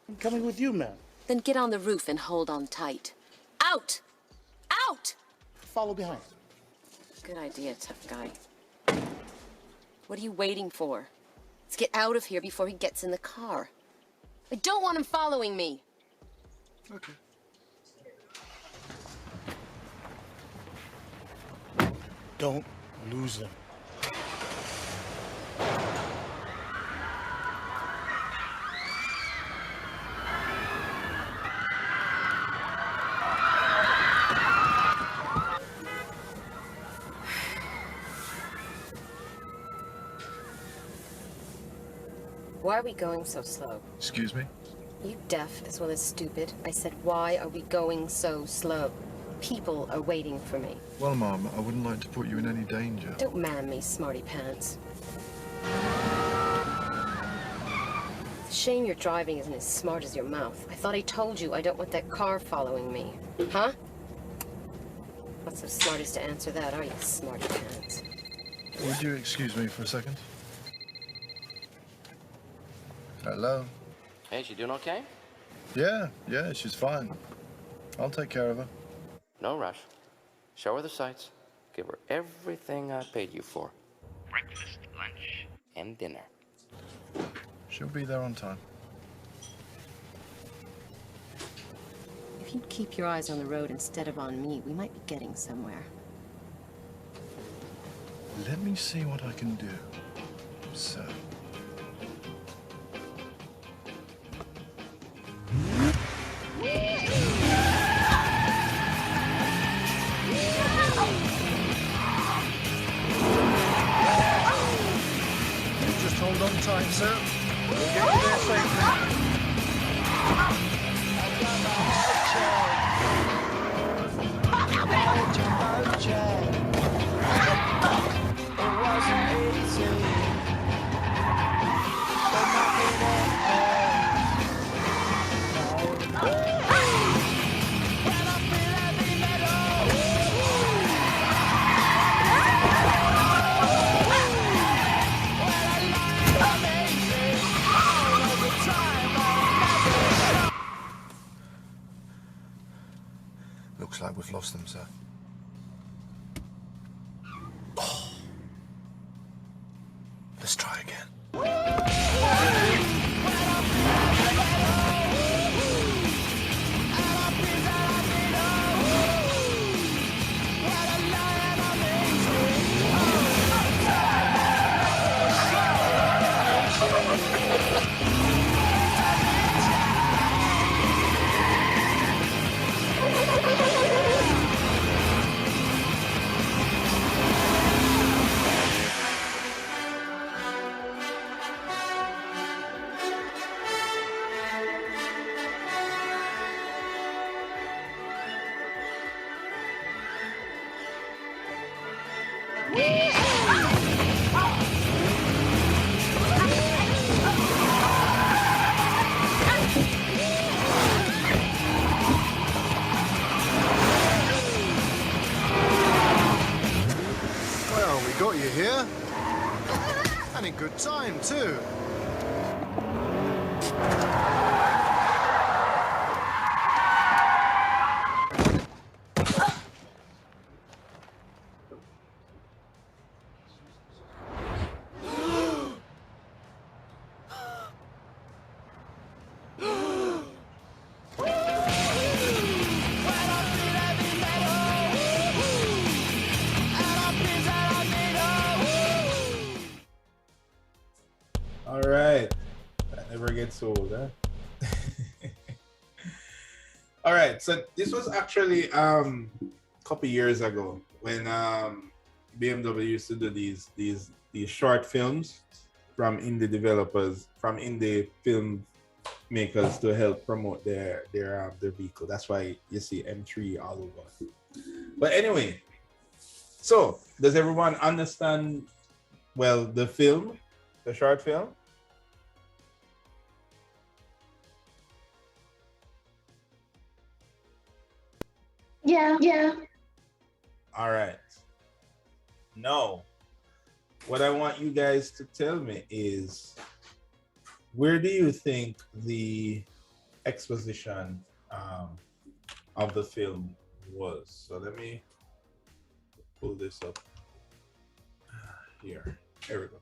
I'm coming with you, man. Then get on the roof and hold on tight. Out! Out! Follow behind. Good idea, tough guy. What are you waiting for? Let's get out of here before he gets in the car. I don't want him following me. Okay. Don't lose them. Why are we going so slow? Excuse me? Are you deaf as well as stupid? I said, why are we going so slow? People are waiting for me. Well, Mom, I wouldn't like to put you in any danger. Don't man me, smarty pants. It's a shame your driving isn't as smart as your mouth. I thought I told you I don't want that car following me. Huh? Not so smart as to answer that, are you, smarty pants? Would you excuse me for a second? Hello? Hey, she doing okay? Yeah, she's fine. I'll take care of her. No rush. Show her the sights. Give her everything I paid you for. Breakfast, lunch, and dinner. She'll be there on time. If you'd keep your eyes on the road instead of on me, we might be getting somewhere. Let me see what I can do, sir. Just hold on tight, sir. We'll get you there safely. Looks like we've lost them, sir. Let's try again. And in good time, too. All right. That never gets old, huh? All right. So this was actually a couple years ago when BMW used to do these short films from indie developers, from indie film makers to help promote their vehicle. That's why you see M3 all over. But anyway, so does everyone understand the film, the short film? Yeah. All right. Now, what I want you guys to tell me is, where do you think the exposition of the film was? So let me pull this up here. There we go.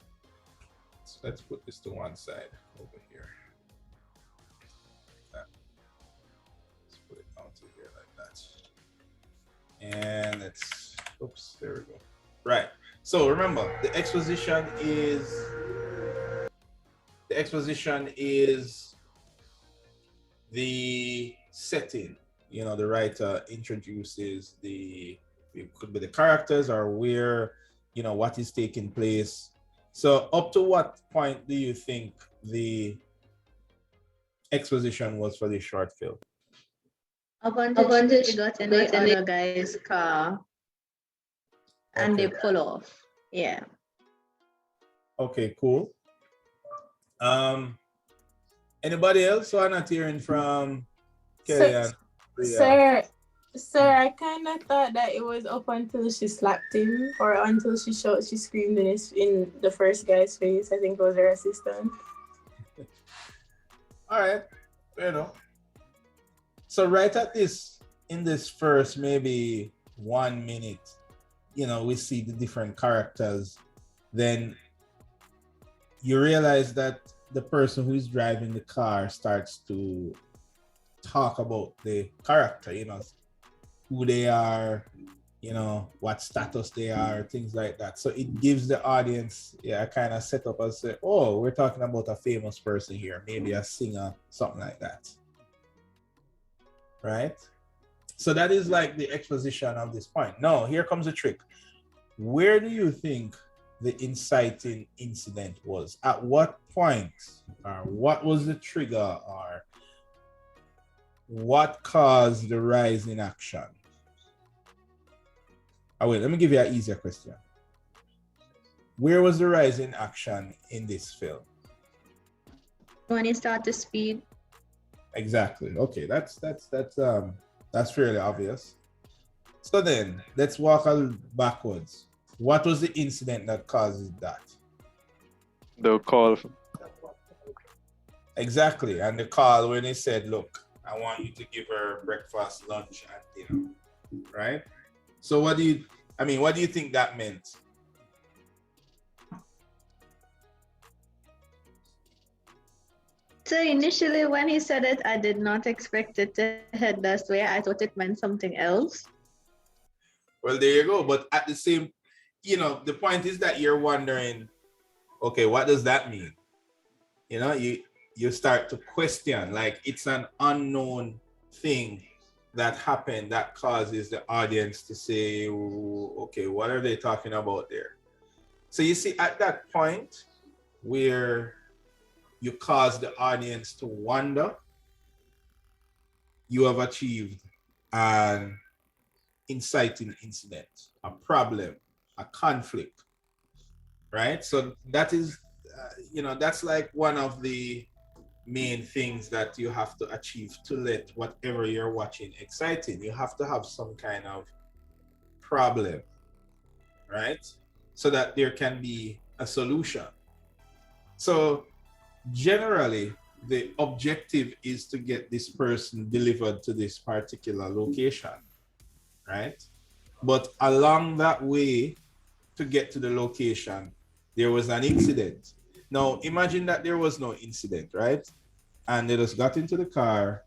So let's put this to one side over here. Let's put it onto here like that. And let's, oops, there we go. Right. So remember, the exposition is the setting. You know, the writer introduces it could be the characters or where, you know, what is taking place. So up to what point do you think the exposition was for this short film? Up until she got in the other guy's car and Okay. they pull off. Yeah. Okay, cool. Anybody else? So I'm not hearing from Kelly and Priya. Sir, I kind of thought that it was up until she slapped him or until she screamed in the first guy's face. I think it was her assistant. All right, fair enough. So right at in this first maybe 1 minute, you know, we see the different characters. Then you realize that the person who is driving the car starts to talk about the character, you know, who they are, you know, what status they are, things like that. So it gives the audience, a kind of setup as say, oh, we're talking about a famous person here, maybe a singer, something like that. Right? So that is like the exposition of this point. Now, here comes the trick. Where do you think the inciting incident was? At what point, or what was the trigger, or what caused the rise in action? Oh, wait, let me give you an easier question. Where was the rise in action in this film? When he started to speed. Exactly. Okay, that's fairly obvious. So then, let's walk backwards. What was the incident that caused that? The call. Exactly, and the call when they said, look, I want you to give her breakfast, lunch, and dinner, right? So what do you think that meant? So initially when he said it, I did not expect it to head that way. I thought it meant something else. Well, there you go. But at the same, you know, the point is that you're wondering, okay, what does that mean? You know, you start to question, like it's an unknown thing that happened that causes the audience to say, okay, what are they talking about there? So you see, at that point where you cause the audience to wonder, you have achieved an inciting incident, a problem, a conflict, right? So that is, that's like one of the main things that you have to achieve to let whatever you're watching exciting. You have to have some kind of problem, right? So that there can be a solution. So generally, the objective is to get this person delivered to this particular location, right? But along that way to get to the location, there was an incident. Now, imagine that there was no incident, right? And they just got into the car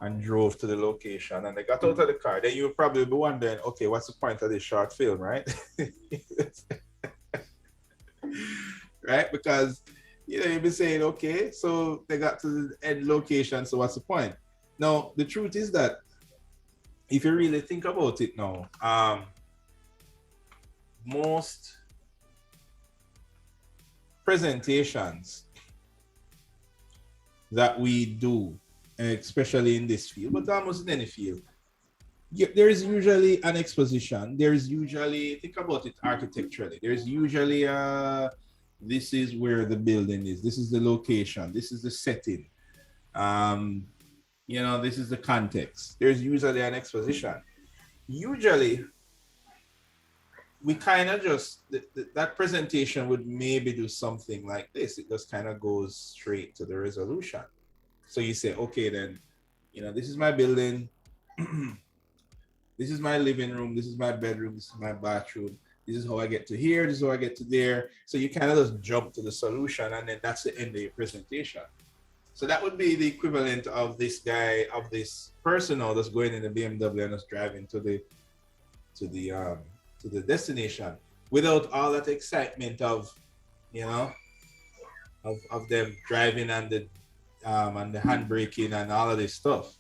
and drove to the location, and they got out of the car. Then you would probably be wondering, okay, what's the point of this short film, right? Right? Because you'd be saying, okay, so they got to the end location, so what's the point? Now, the truth is that if you really think about it now, most presentations that we do, especially in this field, but almost in any field, there is usually an exposition. There is usually, think about it architecturally, there's usually this is where the building is, this is the location, this is the setting, you know, this is the context. There's usually an exposition. Usually we kind of just, that presentation would maybe do something like this. It just kind of goes straight to the resolution. So you say, okay, then, you know, this is my building, this is my living room, this is my bedroom, this is my bathroom, this is how I get to here, this is how I get to there. So you kind of just jump to the solution, and then that's the end of your presentation. So that would be the equivalent of this guy, of this person now that's going in the BMW and just driving to the destination without all that excitement of, you know, of them driving and the handbraking and all of this stuff.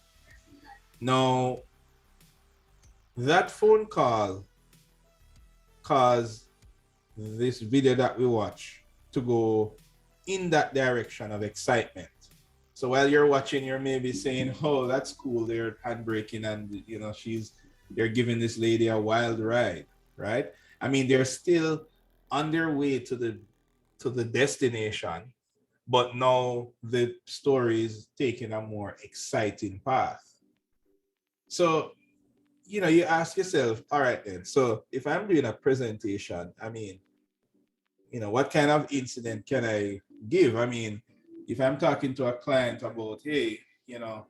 Now, that phone call caused this video that we watch to go in that direction of excitement. So while you're watching, you're maybe saying, oh, that's cool, they're handbraking and, you know, they're giving this lady a wild ride, right? I mean, they're still on their way to the destination, but now the story is taking a more exciting path. So, you know, you ask yourself, all right then, so if I'm doing a presentation, I mean, you know, what kind of incident can I give? I mean, if I'm talking to a client about, hey, you know,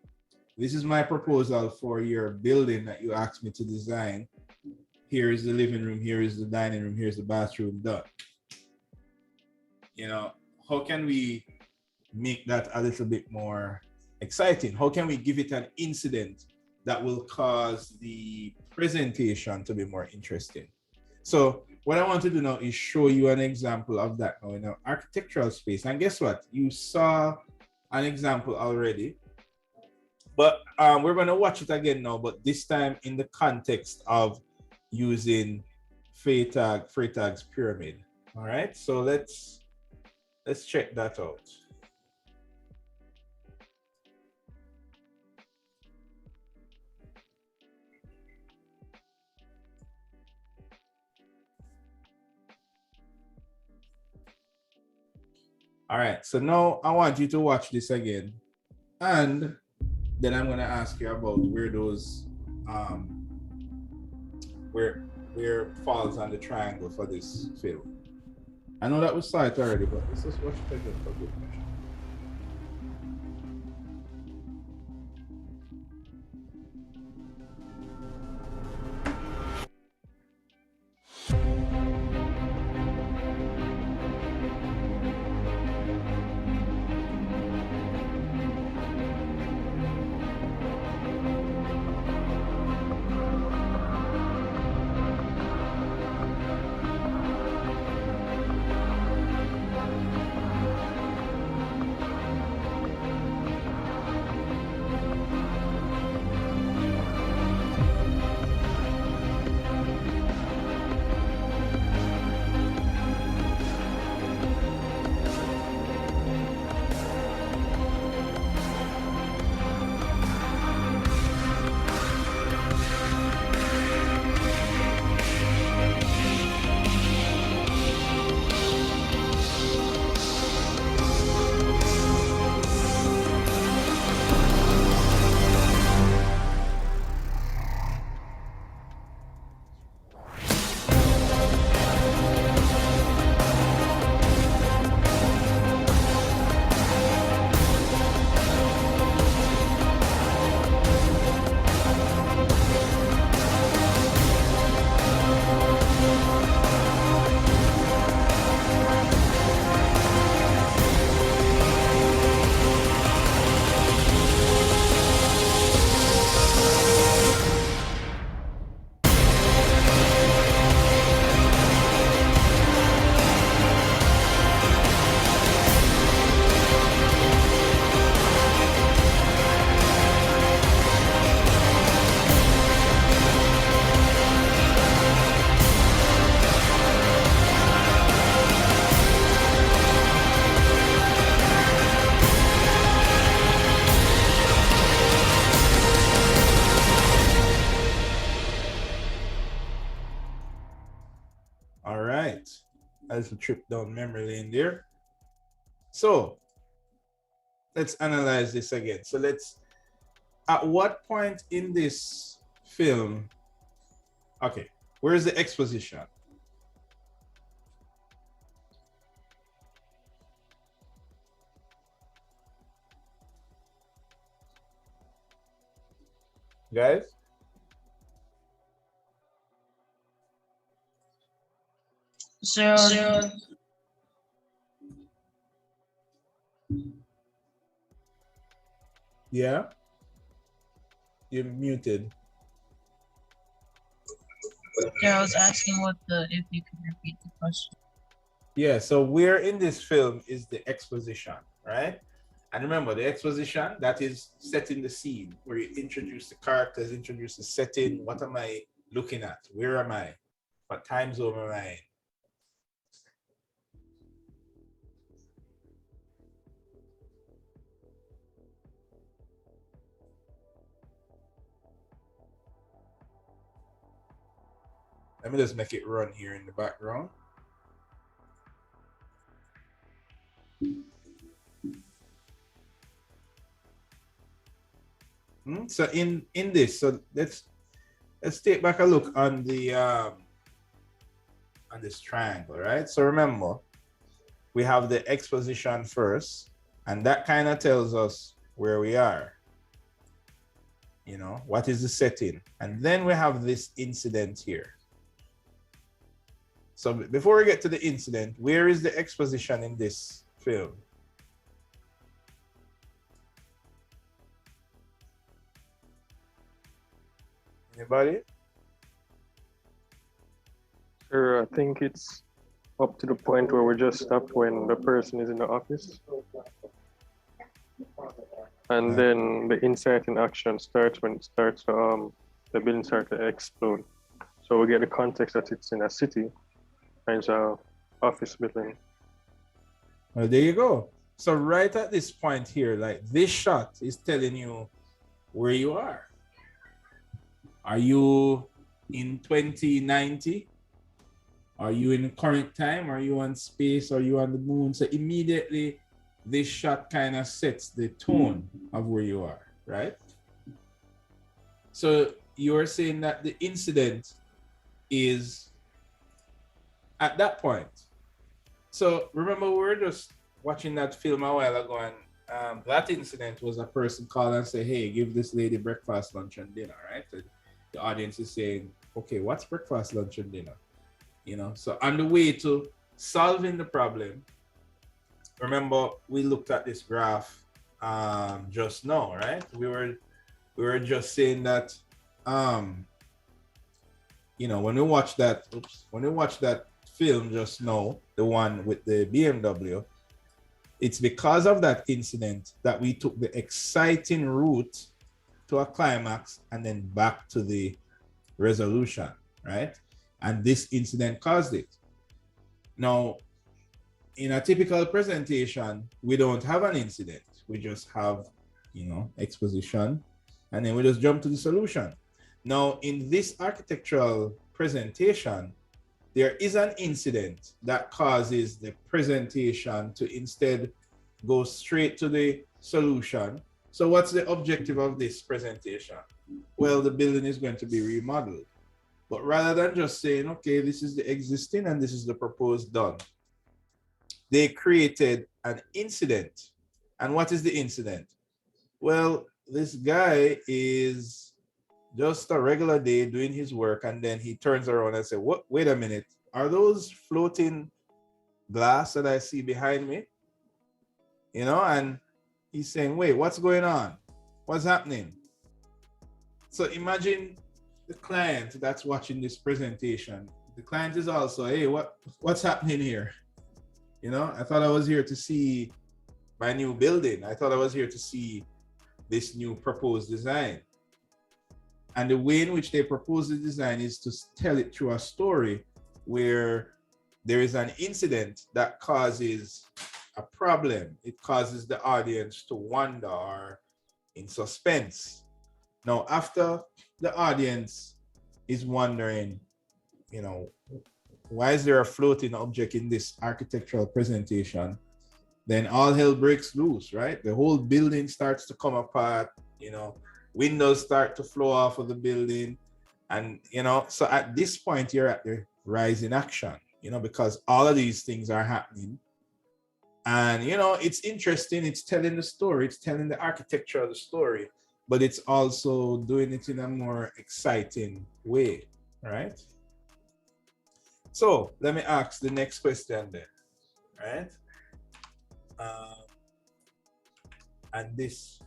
this is my proposal for your building that you asked me to design. Here is the living room, here is the dining room, here's the bathroom, done. You know, how can we make that a little bit more exciting? How can we give it an incident that will cause the presentation to be more interesting? So what I want to do now is show you an example of that now in an architectural space. And guess what? You saw an example already, but we're going to watch it again now, but this time in the context of using Freytag's pyramid. All right, so let's check that out. All right, so now I want you to watch this again, and then I'm gonna ask you about where those where falls on the triangle for this film. I know that we saw it already, but let's just watch it again for good measure. As a trip down memory lane there. So let's analyze this again. So at what point in this film, okay, where's the exposition? Guys? So yeah, you're muted. yeah, I was asking if you could repeat the question. Yeah, so where in this film is the exposition, right? And remember, the exposition, that is setting the scene, where you introduce the characters, introduce the setting. What am I looking at? Where am I? What time zone am I in? Let me just make it run here in the background. So in this, so let's take back a look on the on this triangle, right? So remember, we have the exposition first, and that kind of tells us where we are. You know, what is the setting? And then we have this incident here. So before we get to the incident, where is the exposition in this film? Anybody? Sure, I think it's up to the point where we just stop when the person is in the office. And then the inciting action starts when it starts, the building starts to explode. So we get the context that it's in a city and it's a office building. Well, there you go. So right at this point here, like this shot is telling you where you are. Are you in 2090? Are you in current time? Are you on space? Are you on the moon? So immediately this shot kind of sets the tone of where you are, right? So you're saying that the incident is at that point. So remember, we were just watching that film a while ago, and that incident was a person called and say, hey, give this lady breakfast, lunch, and dinner, right? And the audience is saying, okay, what's breakfast, lunch, and dinner? You know, so on the way to solving the problem, remember we looked at this graph just now, right? We were just saying that you know, when we watch that film just now, the one with the BMW, it's because of that incident that we took the exciting route to a climax and then back to the resolution, right? And this incident caused it. Now, in a typical presentation, we don't have an incident. We just have, you know, exposition, and then we just jump to the solution. Now, in this architectural presentation, there is an incident that causes the presentation to instead go straight to the solution. So what's the objective of this presentation? Well, the building is going to be remodeled. But rather than just saying, okay, this is the existing and this is the proposed done, they created an incident. And what is the incident? Well, this guy is just a regular day doing his work, and then he turns around and says, "What? Wait a minute, are those floating glass that I see behind me?" You know, and he's saying, wait, what's going on? What's happening? So imagine the client that's watching this presentation. The client is also, hey, what's happening here? You know, I thought I was here to see my new building. I thought I was here to see this new proposed design. And the way in which they propose the design is to tell it through a story where there is an incident that causes a problem. It causes the audience to wonder or in suspense. Now, after the audience is wondering, you know, why is there a floating object in this architectural presentation? Then all hell breaks loose, right? The whole building starts to come apart, you know, windows start to flow off of the building. And, you know, so at this point, you're at the rise in action, you know, because all of these things are happening. And, you know, it's interesting. It's telling the story. It's telling the architecture of the story, but it's also doing it in a more exciting way, right? So let me ask the next question then, right? And this,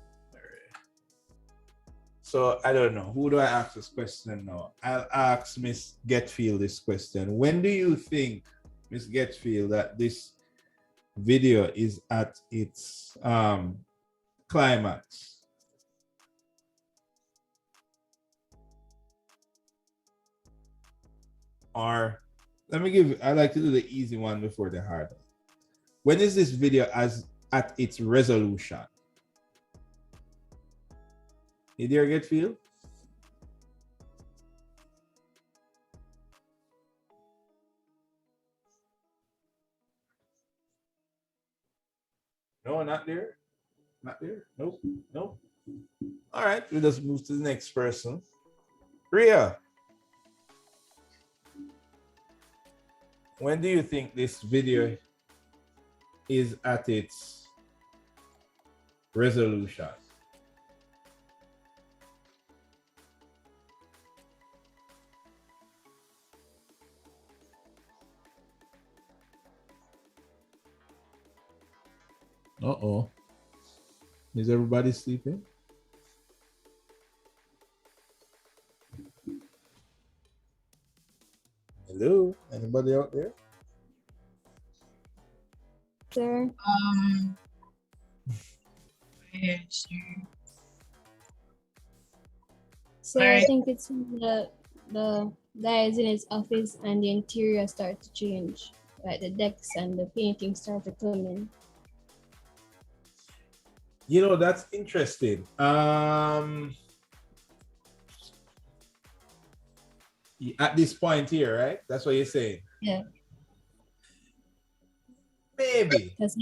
so I don't know, who do I ask this question now? I'll ask Miss Getfield this question. When do you think, Miss Getfield, that this video is at its climax? Or I like to do the easy one before the hard one. When is this video at its resolution? Did you get feel? No, not there. Not there. Nope. Nope. All right, we'll just move to the next person. Rhea, when do you think this video is at its resolution? Uh-oh. Is everybody sleeping? Hello? Anybody out there? Sir. Yes, So I think it's when the guys in his office and the interior start to change. Like the decks and the painting start to come in. You know, that's interesting. At this point here, right? That's what you're saying? Yeah. Maybe. Because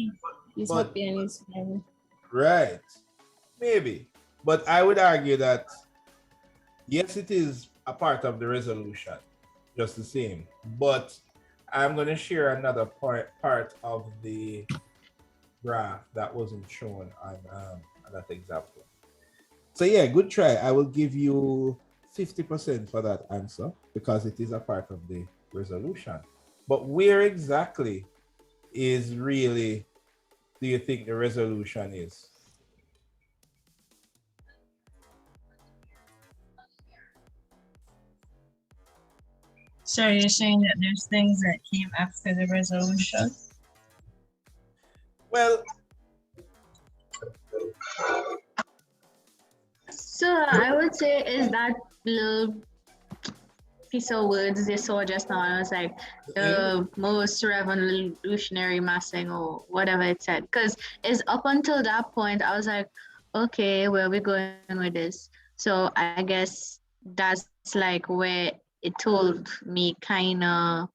he's happy and he's fine. Right. Maybe. But I would argue that, yes, it is a part of the resolution, just the same. But I'm going to share another part of the graph that wasn't shown on that example. So yeah, good try. I will give you 50% for that answer because it is a part of the resolution. But where exactly is really, do you think the resolution is? So you're saying that there's things that came after the resolution? Well, so I would say is that little piece of words they saw just now. I was like the most revolutionary massing or whatever it said. Because it's up until that point, I was like, okay, where are we going with this? So I guess that's like where it told me it kind of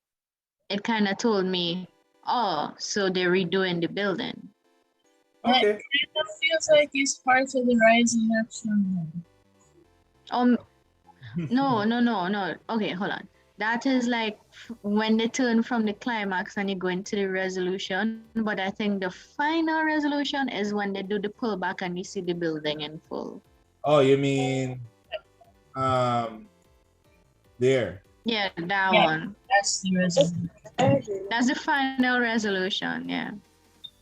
told me, oh, so they're redoing the building. Okay. It feels like it's part of the rising action. No. Okay, hold on. That is like when they turn from the climax and you go into the resolution. But I think the final resolution is when they do the pullback and you see the building in full. Oh, you mean there? Yeah, that one. That's the resolution. That's the final resolution, yeah.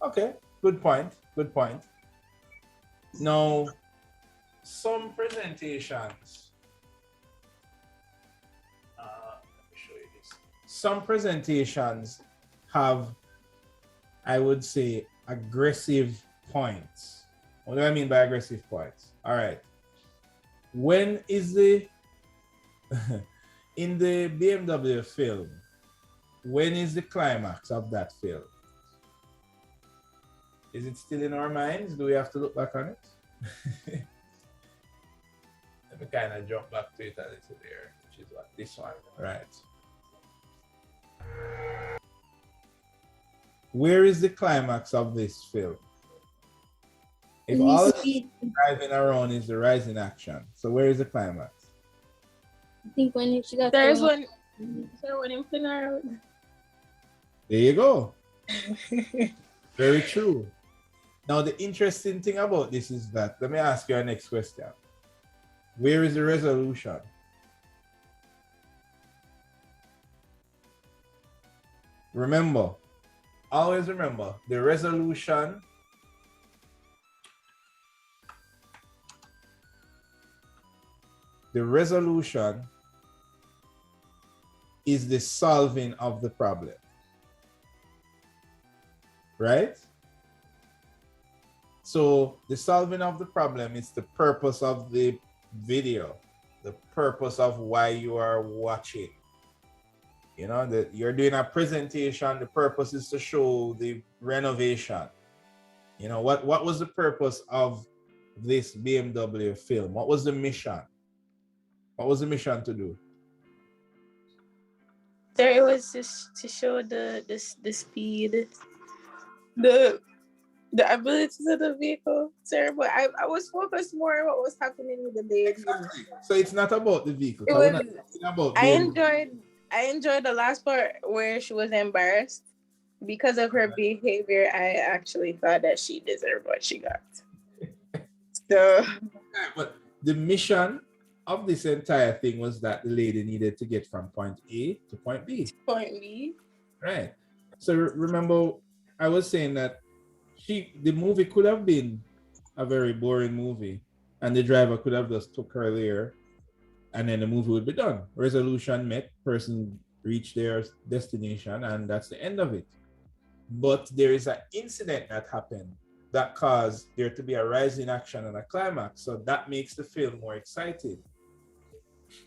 Okay, good point. Good point. Now, some presentations, let me show you this. Some presentations have, I would say, aggressive points. What do I mean by aggressive points? All right. When is the, in the BMW film, when is the climax of that film? Is it still in our minds? Do we have to look back on it? Let me kind of jump back to it a little there, which is what this one, right? Where is the climax of this film? If When all he's driving around is the rising action, so where is the climax? I think when she got There's thrown one. There when him fling around. There you go. Very true. Now, the interesting thing about this is that, let me ask you our next question. Where is the resolution? Remember, always remember, the resolution is the solving of the problem. Right? So the solving of the problem is the purpose of the video, the purpose of why you are watching. You know, that you're doing a presentation, the purpose is to show the renovation. You know, what was the purpose of this BMW film? What was the mission? What was the mission to do? There it was just to show the speed, the abilities of the vehicle, sir. But I was focused more on what was happening with the lady. Exactly. So it's not about the vehicle. It We're was, not talking about I enjoyed the last part where she was embarrassed because of her behavior. I actually thought that she deserved what she got. So, but the mission of this entire thing was that the lady needed to get from point A to point B. Point B. Right. So remember, I was saying that the movie could have been a very boring movie, and the driver could have just took her there, and then the movie would be done. Resolution met, person reached their destination, and that's the end of it. But there is an incident that happened that caused there to be a rise in action and a climax. So that makes the film more exciting.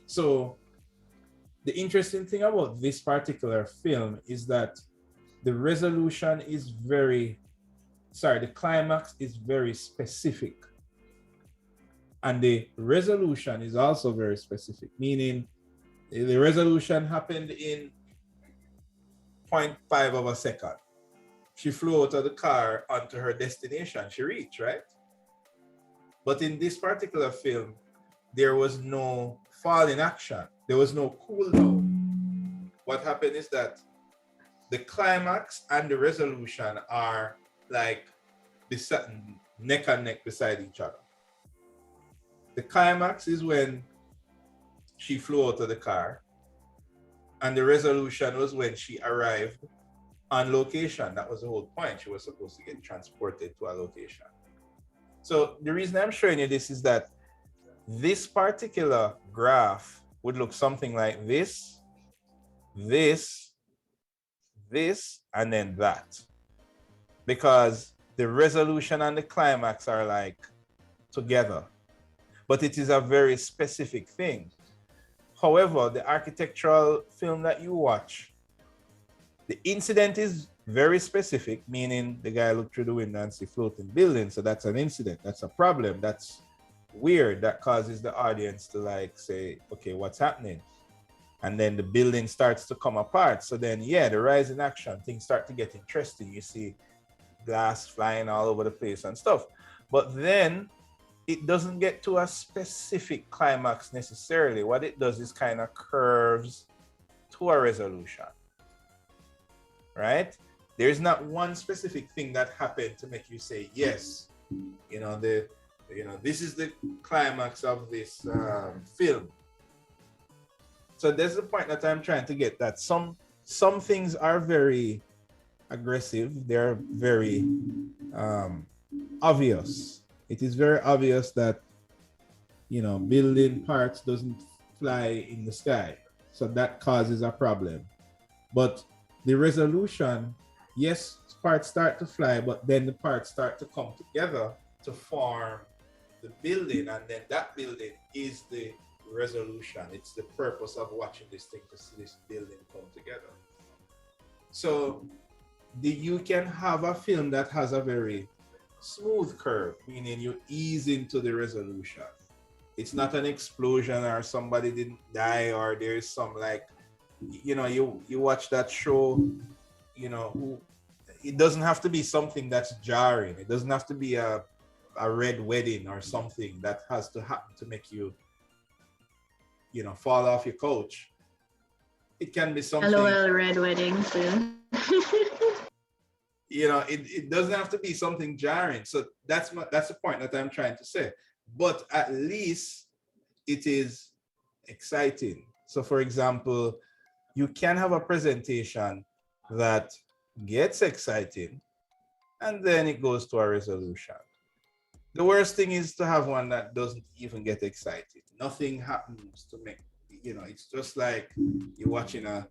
So the interesting thing about this particular film is that the resolution is the climax is very specific. And the resolution is also very specific, meaning the resolution happened in 0.5 of a second. She flew out of the car onto her destination. She reached, right? But in this particular film, there was no fall in action. There was no cool down. What happened is that the climax and the resolution are like neck and neck beside each other. The climax is when she flew out of the car, and the resolution was when she arrived on location. That was the whole point. She was supposed to get transported to a location. So the reason I'm showing you this is that this particular graph would look something like this, this, and then that. Because the resolution and the climax are like together. But it is a very specific thing. However, the architectural film that you watch, the incident is very specific, meaning the guy looked through the window and see floating buildings. So that's an incident. That's a problem. That's weird. That causes the audience to like say, okay, what's happening? And then the building starts to come apart. So then, yeah, the rise in action, things start to get interesting. You see glass flying all over the place and stuff. But then it doesn't get to a specific climax necessarily. What it does is kind of curves to a resolution. Right? There's not one specific thing that happened to make you say, yes, this is the climax of this film. So there's the point that I'm trying to get, that some things are very aggressive. They're very obvious. It is very obvious that, building parts doesn't fly in the sky. So that causes a problem. But the resolution, yes, parts start to fly, but then the parts start to come together to form the building, and then that building is the resolution. It's the purpose of watching this thing, to see this building come together. So you can have a film that has a very smooth curve, meaning you ease into the resolution. It's not an explosion or somebody didn't die or there's some like you know, you watch that show, you know, it doesn't have to be something that's jarring. It doesn't have to be a red wedding or something that has to happen to make you, you know, fall off your couch. It can be something. LOL, red wedding soon. You know, it doesn't have to be something jarring. So that's the point that I'm trying to say. But at least it is exciting. So for example, you can have a presentation that gets exciting and then it goes to a resolution. The worst thing is to have one that doesn't even get excited. Nothing happens to make, you know, it's just like you're watching a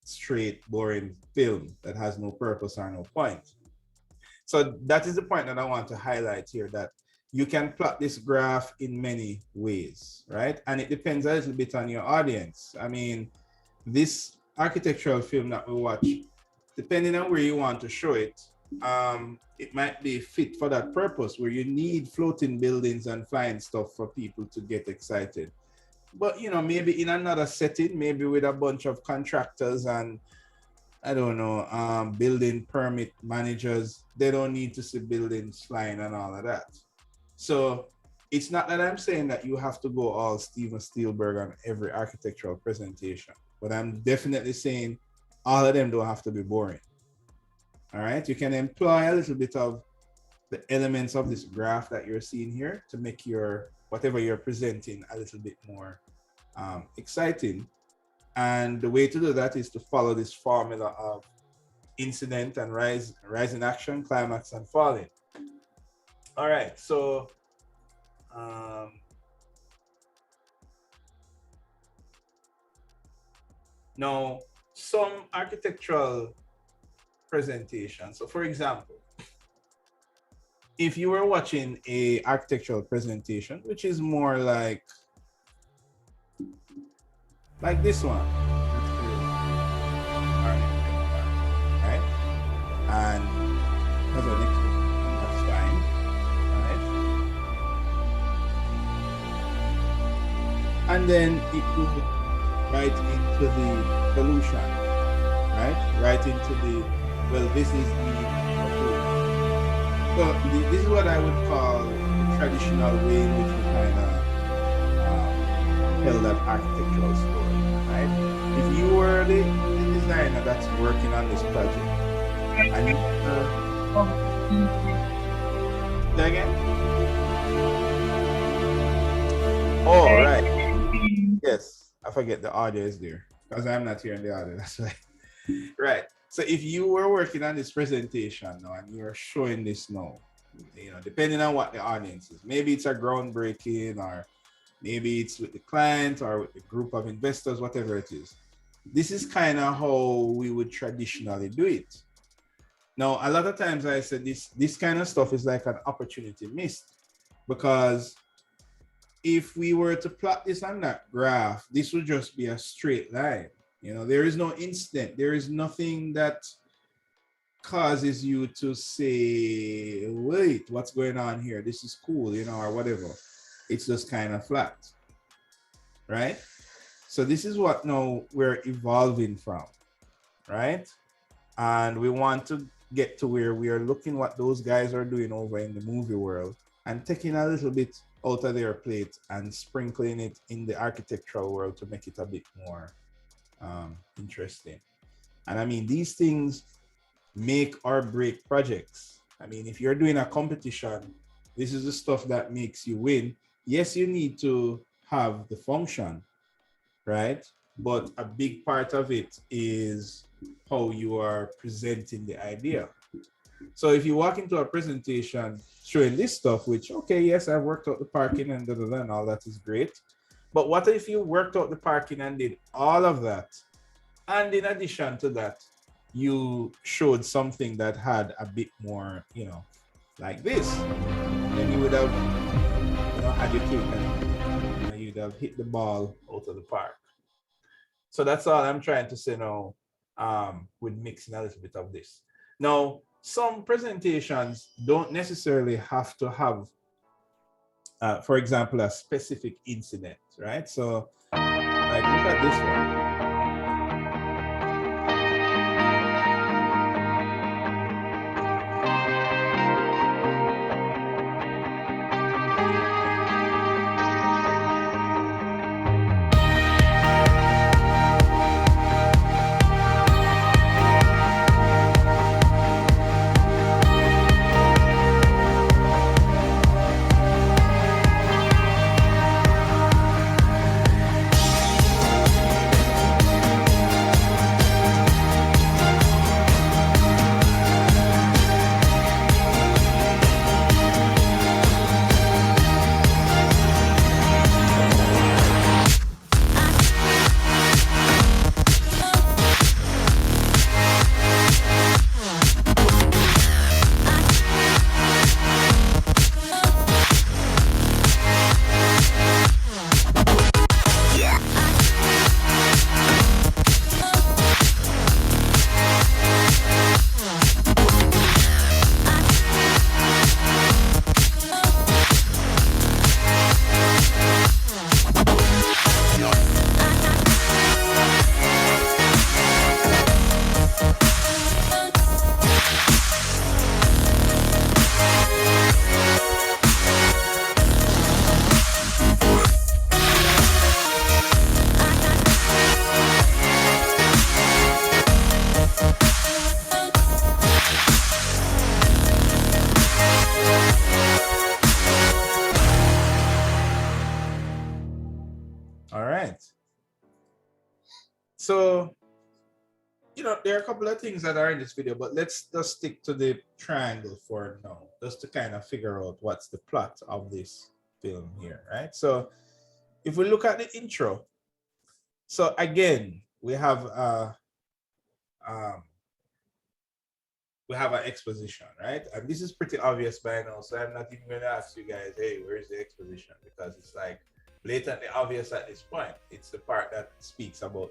straight, boring film that has no purpose or no point. So that is the point that I want to highlight here, that you can plot this graph in many ways, right? And it depends a little bit on your audience. I mean, this architectural film that we watch, depending on where you want to show it, it might be fit for that purpose where you need floating buildings and flying stuff for people to get excited. But, you know, maybe in another setting, maybe with a bunch of contractors and, I don't know, building permit managers, they don't need to see buildings flying and all of that. So it's not that I'm saying that you have to go all Steven Spielberg on every architectural presentation, but I'm definitely saying all of them don't have to be boring. All right, you can employ a little bit of the elements of this graph that you're seeing here to make your whatever you're presenting a little bit more exciting. And the way to do that is to follow this formula of incident and rise in action, climax, and falling. All right, so now some architectural presentations. So for example, if you were watching a architectural presentation, which is more like this one, right? And that's our next one. That's fine, right? And then it will right into the solution, right? Right into the, well, this is the so this is what I would call the traditional way in which we kind of tell that architectural story, right? If you were the designer that's working on this project, and you say again? Oh, right. Yes, I forget the audio is there because I'm not hearing the audio. That's why. Right. So if you were working on this presentation now and you're showing this now, you know, depending on what the audience is, maybe it's a groundbreaking or maybe it's with the client or with a group of investors, whatever it is. This is kind of how we would traditionally do it. Now, a lot of times I said this kind of stuff is like an opportunity missed, because if we were to plot this on that graph, this would just be a straight line. You know, there is no incident. There is nothing that causes you to say, wait, what's going on here? This is cool, you know, or whatever. It's just kind of flat, right? So this is what now we're evolving from, right? And we want to get to where we are looking what those guys are doing over in the movie world and taking a little bit out of their plate and sprinkling it in the architectural world to make it a bit more interesting. And I mean, these things make or break projects. I mean, if you're doing a competition, this is the stuff that makes you win. Yes, you need to have the function, right? But a big part of it is how you are presenting the idea. So if you walk into a presentation showing this stuff, which, okay, yes, I've worked out the parking and and all that is great. But what if you worked out the parking and did all of that? And in addition to that, you showed something that had a bit more, you know, like this. Then you would have, you know, had your cake and you'd have hit the ball out of the park. So that's all I'm trying to say now, with mixing a little bit of this. Now, some presentations don't necessarily have to have, for example, a specific incident, right? So, like, look at this one. So, you know, there are a couple of things that are in this video, but let's just stick to the triangle for now, just to kind of figure out what's the plot of this film here, right? So if we look at the intro, so again, we have an exposition, right? And this is pretty obvious by now, so I'm not even going to ask you guys, hey, where's the exposition? Because it's like blatantly obvious at this point. It's the part that speaks about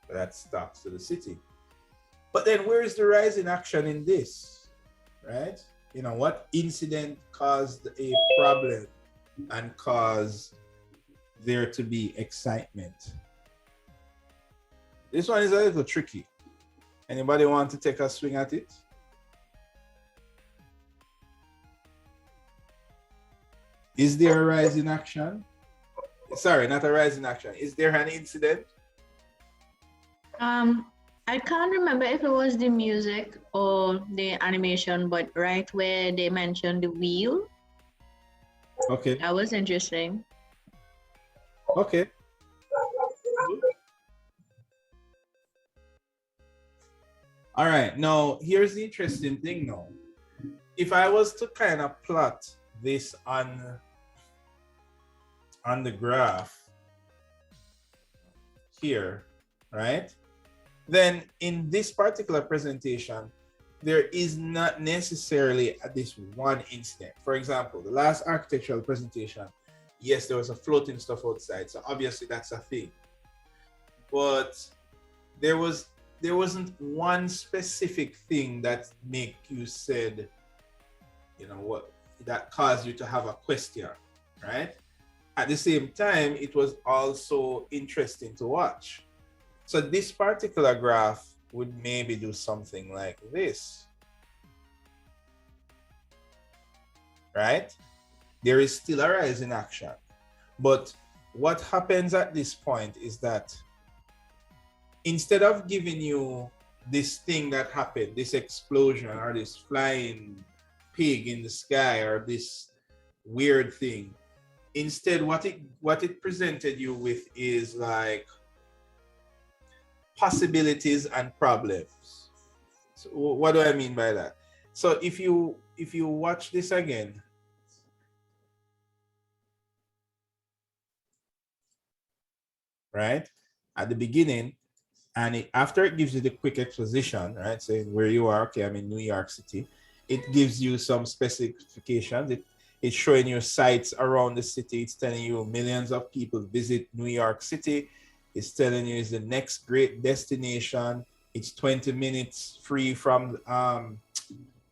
that talks to the city. But then where is the rise in action in this, right? You know, what incident caused a problem and caused there to be excitement? This one is a little tricky. Anybody want to take a swing at it? Is there a rise in action? Sorry, not a rise in action. Is there an incident? I can't remember if it was the music or the animation, but right where they mentioned the wheel. Okay. That was interesting. Okay. All right. Now, here's the interesting thing now. If I was to kind of plot this on the graph here, right? Then in this particular presentation, there is not necessarily this one incident. For example, the last architectural presentation, yes, there was a floating stuff outside, so obviously that's a thing. But there wasn't one specific thing that make you said, you know what, that caused you to have a question, right? At the same time, it was also interesting to watch. So this particular graph would maybe do something like this, right? There is still a rise in action. But what happens at this point is that instead of giving you this thing that happened, this explosion or this flying pig in the sky or this weird thing, instead what it presented you with is like possibilities and problems. So what do I mean by that? So if you watch this again, right, at the beginning, and after it gives you the quick exposition, right, saying where you are, okay, I'm in New York City, it gives you some specifications. It's showing you sites around the city. It's telling you millions of people visit New York City. It's telling you it's the next great destination. It's 20 minutes free from,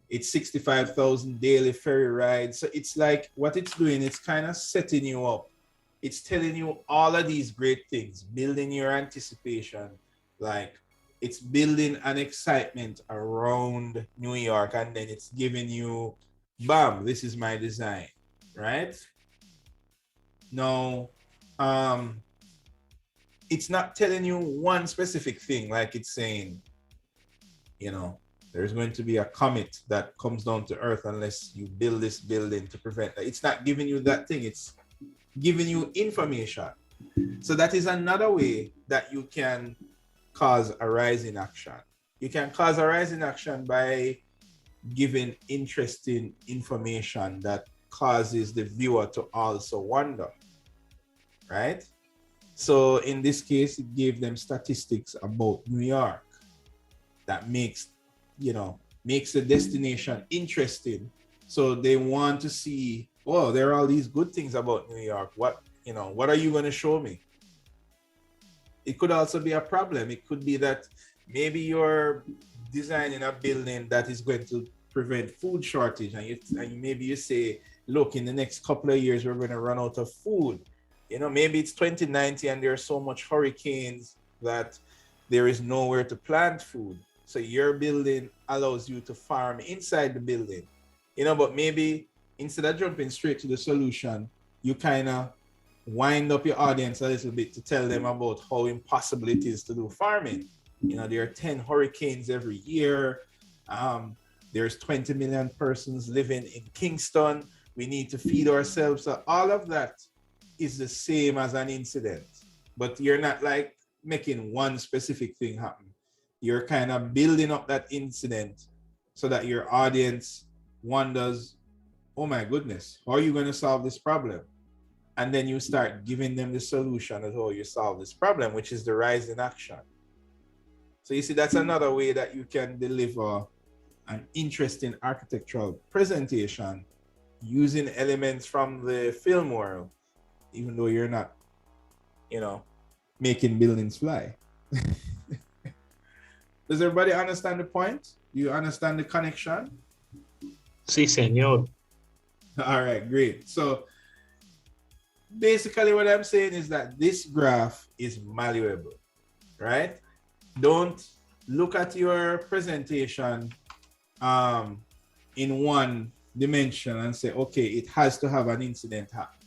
it's 65,000 daily ferry rides. So it's like what it's doing, it's kind of setting you up. It's telling you all of these great things, building your anticipation. Like it's building an excitement around New York, and then it's giving you, bam, this is my design, right? Now, it's not telling you one specific thing, like it's saying, you know, there's going to be a comet that comes down to Earth unless you build this building to prevent that. It's not giving you that thing, it's giving you information. So that is another way that you can cause a rise in action. You can cause a rise in action by giving interesting information that causes the viewer to also wonder, right? So in this case, it gave them statistics about New York that makes the destination interesting. So they want to see, oh, there are all these good things about New York. What are you going to show me? It could also be a problem. It could be that maybe you're designing a building that is going to prevent food shortage, and maybe you say, look, in the next couple of years, we're going to run out of food. You know, maybe it's 2090 and there are so much hurricanes that there is nowhere to plant food. So your building allows you to farm inside the building, but maybe instead of jumping straight to the solution, you kind of wind up your audience a little bit to tell them about how impossible it is to do farming. There are 10 hurricanes every year. There's 20 million persons living in Kingston. We need to feed ourselves. So all of that is the same as an incident. But you're not like making one specific thing happen. You're kind of building up that incident so that your audience wonders, oh my goodness, how are you going to solve this problem? And then you start giving them the solution of how you solve this problem, which is the rise in action. So you see, that's another way that you can deliver an interesting architectural presentation using elements from the film world, even though you're not, you know, making buildings fly. Does everybody understand the point? You understand the connection? Sí, señor. All right, great. So basically what I'm saying is that this graph is malleable, right? Don't look at your presentation in one dimension and say, okay, it has to have an incident happen.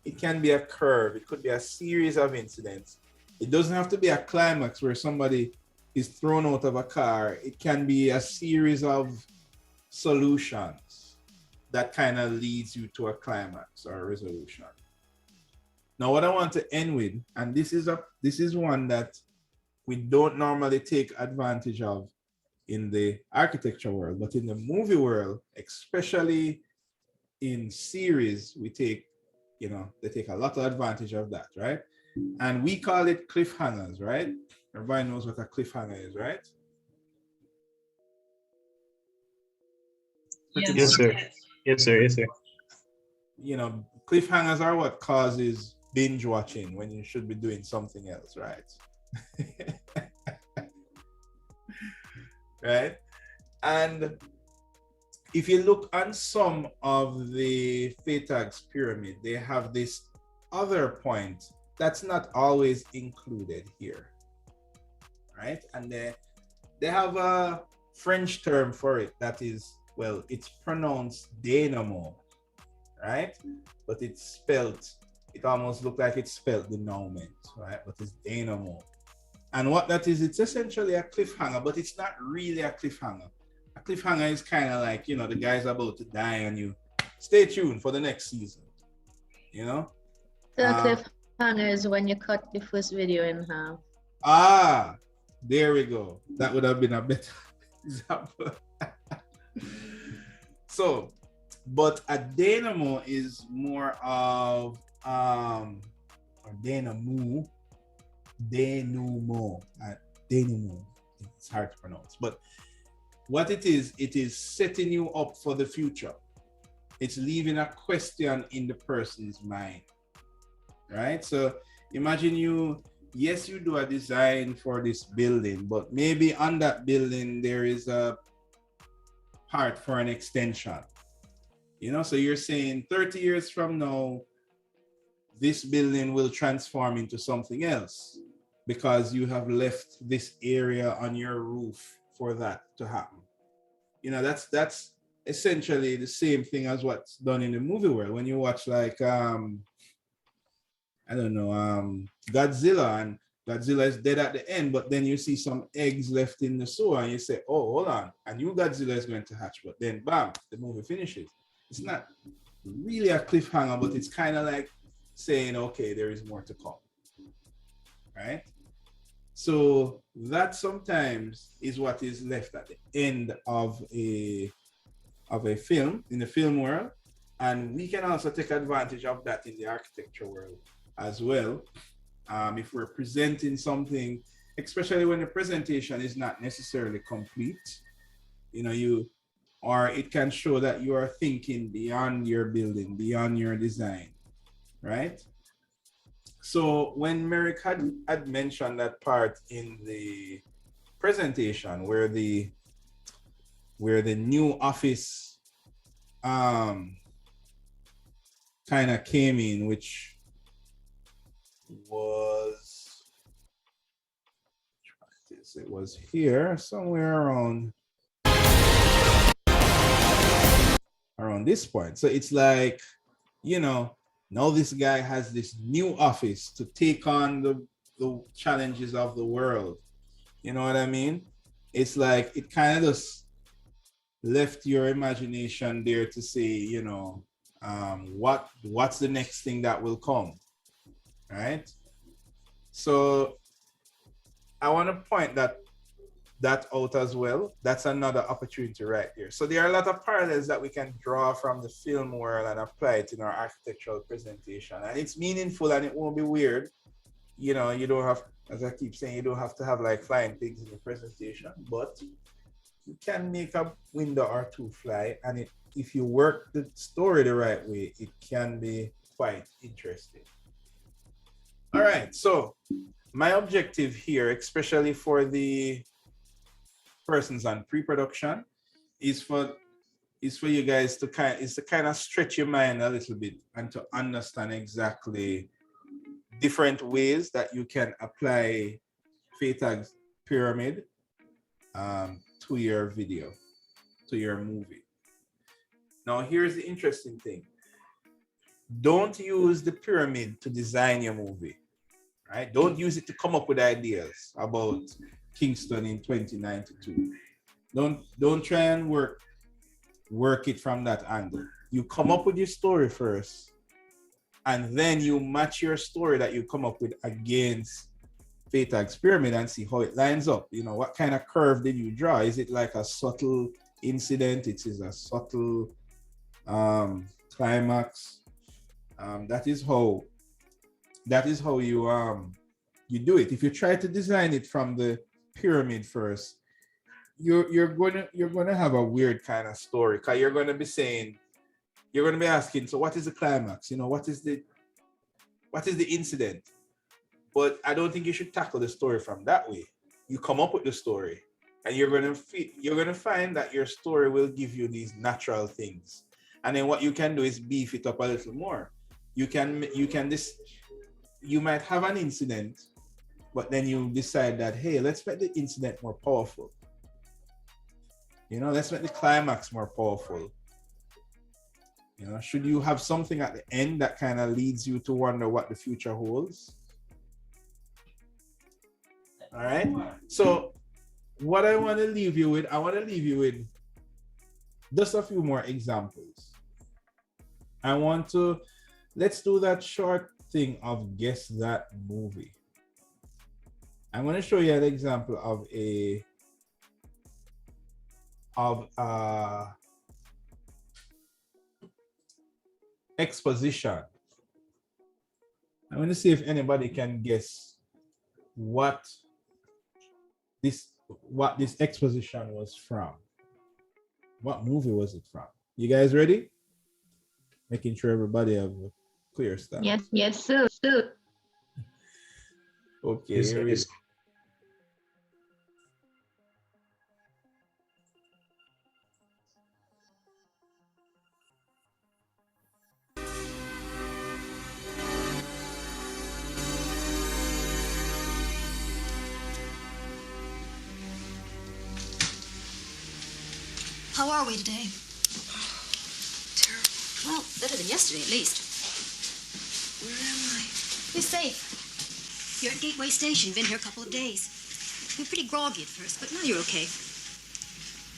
It can be a curve. It could be a series of incidents. It doesn't have to be a climax where somebody is thrown out of a car. It can be a series of solutions that kind of leads you to a climax or a resolution. Now, what I want to end with, and this is one that we don't normally take advantage of in the architecture world, but in the movie world, especially in series, we take, you know, they take a lot of advantage of that, right? And we call it cliffhangers, right? Everybody knows what a cliffhanger is, right? Yes, sir. Yes, sir. Yes, sir. You know, cliffhangers are what causes binge watching when you should be doing something else, right? Right? And if you look on some of the Freytag's pyramid, they have this other point that's not always included here, right? And they have a French term for it that is, well, it's pronounced dynamo, right? But it's spelled, it almost looks like it's spelled denouement, right? But it's dynamo. And what that is, it's essentially a cliffhanger, but it's not really a cliffhanger. A cliffhanger is kind of like, you know, the guy's about to die and you stay tuned for the next season, you know? The cliffhanger is when you cut the first video in half. Ah, there we go. That would have been a better example. So, but a dynamo is more of, or dynamo, denouement. It's hard to pronounce, but what it is setting you up for the future. It's leaving a question in the person's mind, right? So imagine yes, you do a design for this building, but maybe on that building there is a part for an extension, you know? So you're saying 30 years from now, this building will transform into something else because you have left this area on your roof for that to happen. You know, that's essentially the same thing as what's done in the movie world. When you watch like, I don't know, Godzilla, and Godzilla is dead at the end, but then you see some eggs left in the sewer and you say, oh, hold on, a new Godzilla is going to hatch, but then bam, the movie finishes. It's not really a cliffhanger, but it's kind of like saying, okay, there is more to come, right? So that sometimes is what is left at the end of a film, in the film world. And we can also take advantage of that in the architecture world as well. If we're presenting something, especially when the presentation is not necessarily complete, you know, or it can show that you are thinking beyond your building, beyond your design, right? So when Merrick had mentioned that part in the presentation where the new office kind of came in, which was, it was here somewhere around this point. So it's like, you know, now this guy has this new office to take on the challenges of the world. You know what I mean? It's like it kind of just left your imagination there to say, you know, what's the next thing that will come, right? So I want to point that out as well. That's another opportunity right there. So there are a lot of parallels that we can draw from the film world and apply it in our architectural presentation. And it's meaningful and it won't be weird. You know, you don't have, as I keep saying, you don't have to have like flying pigs in your presentation, but you can make a window or two fly. And if you work the story the right way, it can be quite interesting. All right, so my objective here, especially for the persons on pre-production, is for you guys to kind of stretch your mind a little bit and to understand exactly different ways that you can apply Freytag's pyramid to your video, to your movie. Now, here's the interesting thing. Don't use the pyramid to design your movie, right? Don't use it to come up with ideas about Kingston in 2092. Don't try and work it from that angle. You come up with your story first, and then you match your story that you come up with against Freytag's pyramid and see how it lines up. You know, what kind of curve did you draw? Is it like a subtle incident? It is a subtle climax. That is how you do it. If you try to design it from the pyramid first, you're gonna have a weird kind of story, because you're gonna be asking, so what is the climax? You know, what is the incident? But I don't think you should tackle the story from that way. You come up with the story, and you're gonna find that your story will give you these natural things. And then what you can do is beef it up a little more. You might have an incident, but then you decide that, hey, let's make the incident more powerful. You know, let's make the climax more powerful. You know, should you have something at the end that kind of leads you to wonder what the future holds? All right. So what I want to leave you with just a few more examples. Let's do that short thing of guess that movie. I'm going to show you an example of exposition. I'm going to see if anybody can guess what this exposition was from. What movie was it from? You guys ready? Making sure everybody have a clear stuff. Yes, sir. Okay, Yes, here we yes. go. How are we today? Terrible. Well, better than yesterday, at least. Where am I? You're safe. You're at Gateway Station. Been here a couple of days. You were pretty groggy at first, but now you're okay.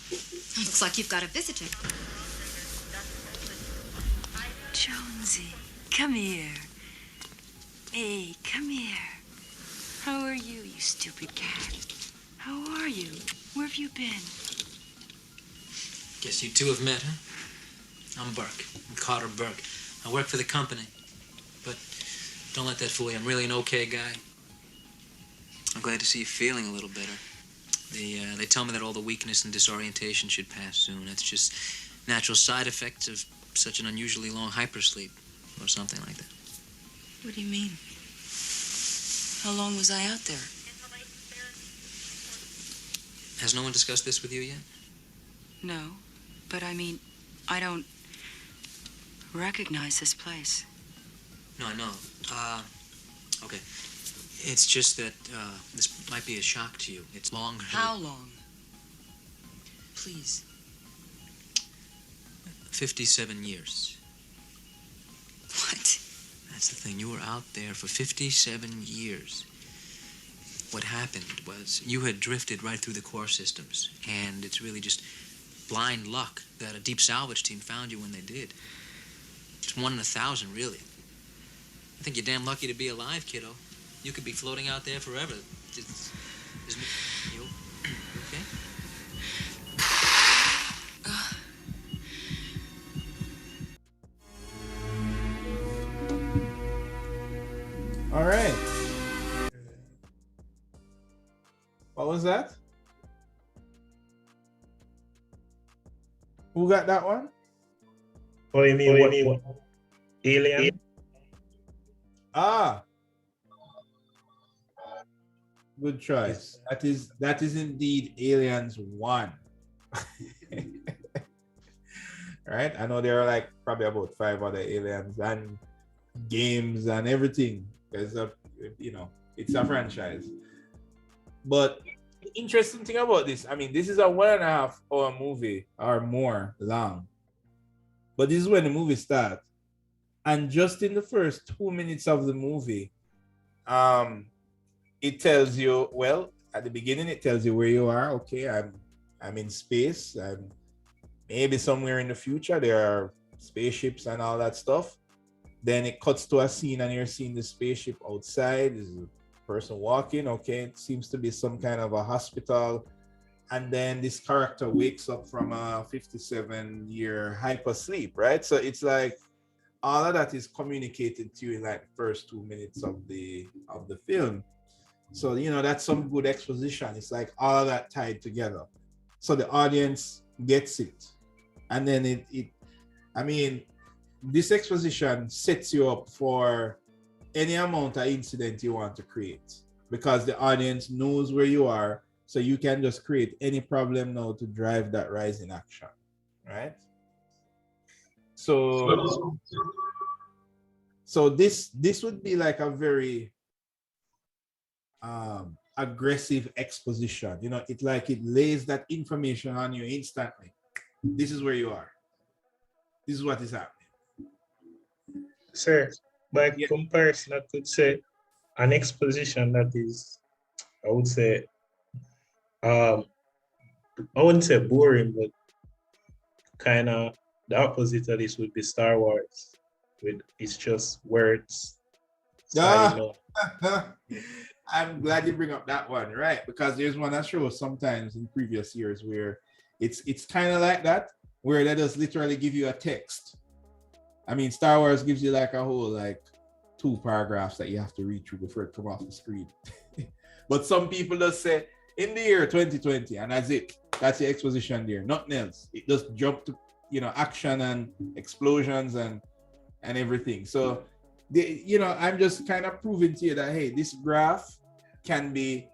Looks like you've got a visitor. Jonesy, come here. Hey, come here. How are you, you stupid cat? How are you? Where have you been? Guess you two have met, huh? I'm Burke. I'm Carter Burke. I work for the company. But don't let that fool you. I'm really an okay guy. I'm glad to see you feeling a little better. They tell me that all the weakness and disorientation should pass soon. It's just natural side effects of such an unusually long hypersleep or something like that. What do you mean? How long was I out there? Has no one discussed this with you yet? No, but I mean, I don't recognize this place. No, I know. Okay. It's just that this might be a shock to you. It's longer. How long? Please. 57 years. What? That's the thing. You were out there for 57 years. What happened was you had drifted right through the core systems, and it's really just blind luck that a deep salvage team found you when they did. It's 1 in 1,000, really. I think you're damn lucky to be alive, kiddo. You could be floating out there forever. You okay? All right. What was that? Who got that one? Oh, you mean what? Alien? Ah, good choice. That is indeed Aliens 1. Right? I know there are like probably about 5 other aliens and games and everything. There's a, you know, it's a franchise. But the interesting thing about this, I mean, this is a 1.5 hour movie or more long. But this is when the movie starts. And just in the first 2 minutes of the movie, it tells you, well, at the beginning it tells you where you are. Okay, I'm in space. I'm maybe somewhere in the future. There are spaceships and all that stuff. Then it cuts to a scene and you're seeing the spaceship outside. There's a person walking. Okay, it seems to be some kind of a hospital. And then this character wakes up from a 57-year hypersleep, right? So it's like all of that is communicated to you in like the first 2 minutes of the film. So, you know, that's some good exposition. It's like all of that tied together. So the audience gets it. And then I mean, this exposition sets you up for any amount of incident you want to create because the audience knows where you are. So you can just create any problem now to drive that rise in action, right? So this would be like a very aggressive exposition. You know, it lays that information on you instantly. This is where you are. This is what is happening. Sir, by comparison, I could say an exposition that is, I would say, I wouldn't say boring, but kind of the opposite of this would be Star Wars. It's just words. I'm glad you bring up that one, right? Because there's one that shows sometimes in previous years where it's kind of like that, where they just literally give you a text. I mean, Star Wars gives you like a whole 2 paragraphs that you have to read through before it come off the screen. But some people just say in the year 2020, and that's it. That's the exposition there. Nothing else. It just jump to, you know, action and explosions and everything. So I'm just kind of proving to you that, hey, this graph can be,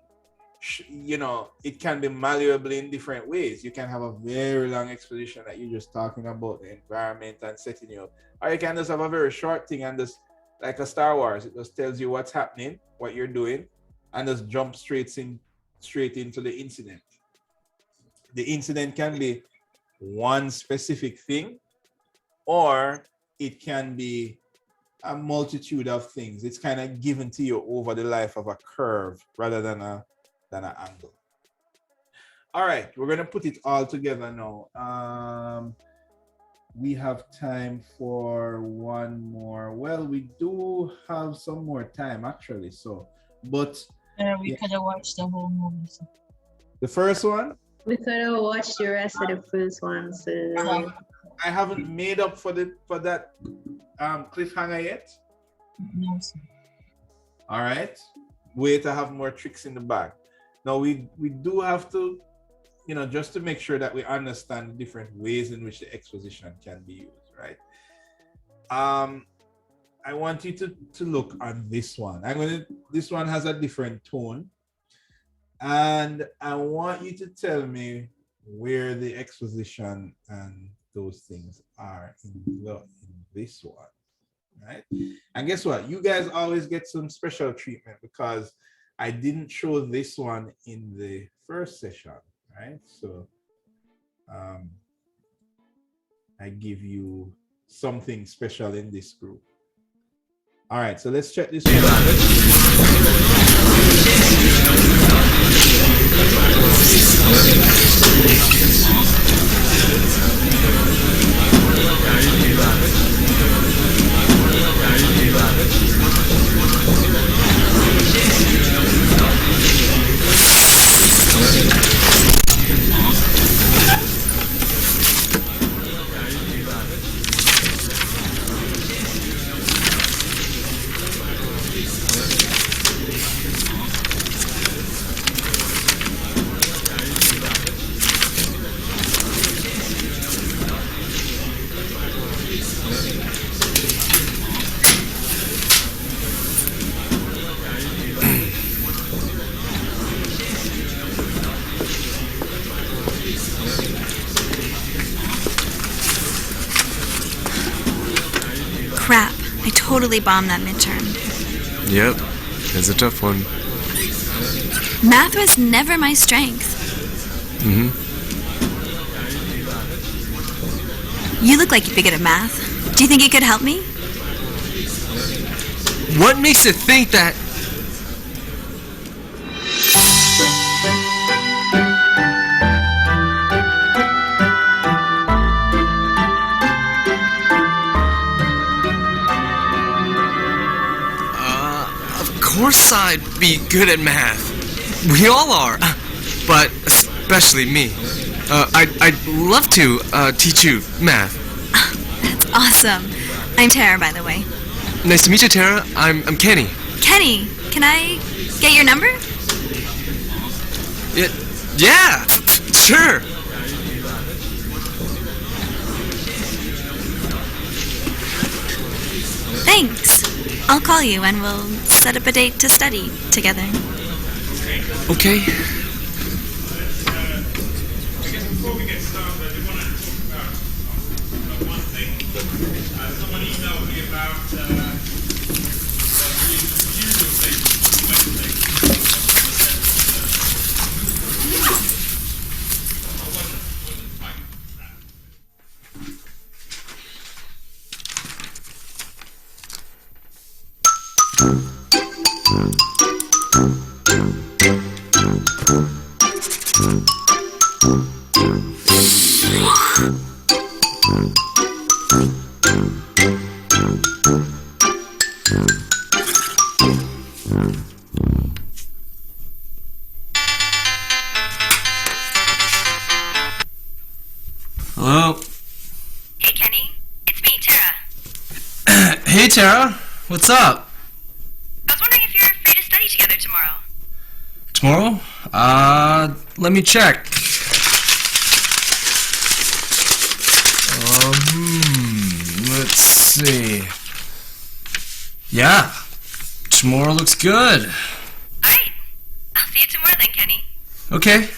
you know, it can be malleable in different ways. You can have a very long exposition that you're just talking about the environment and setting you up. Or you can just have a very short thing and just, like a Star Wars, it just tells you what's happening, what you're doing, and just jump straight into the incident. The incident can be one specific thing, or it can be a multitude of things. It's kind of given to you over the life of a curve rather than an angle. All right, we're gonna put it all together now. We have time for one more. Well, we do have some more time actually. So, but we could have watched the whole movie. So. The first one? We could have watched the rest of the first one. So I haven't made up for that cliffhanger yet. No, sir. All right. Wait, I have more tricks in the bag. Now we do have to, you know, just to make sure that we understand the different ways in which the exposition can be used, right? I want you to look on this one. This one has a different tone. And I want you to tell me where the exposition and those things are in this one, right? And guess what? You guys always get some special treatment because I didn't show this one in the first session, right? So I give you something special in this group. All right, so let's check this one out. totally bombed that midterm. Yep, it's a tough one. Math was never my strength. Mm-hmm. You look like you'd be good at math. Do you think you could help me? What makes you think that? Of course I'd be good at math. We all are, but especially me. I'd love to teach you math. That's awesome. I'm Tara, by the way. Nice to meet you, Tara. I'm Kenny. Kenny, can I get your number? Yeah, sure. Thanks. I'll call you and we'll set up a date to study together. Okay. Hello? Hey, Kenny. It's me, Tara. Hey, Tara. What's up? I was wondering if you're free to study together tomorrow. Tomorrow? Let me check. Let's see. Yeah, tomorrow looks good. All right. I'll see you tomorrow then, Kenny. Okay.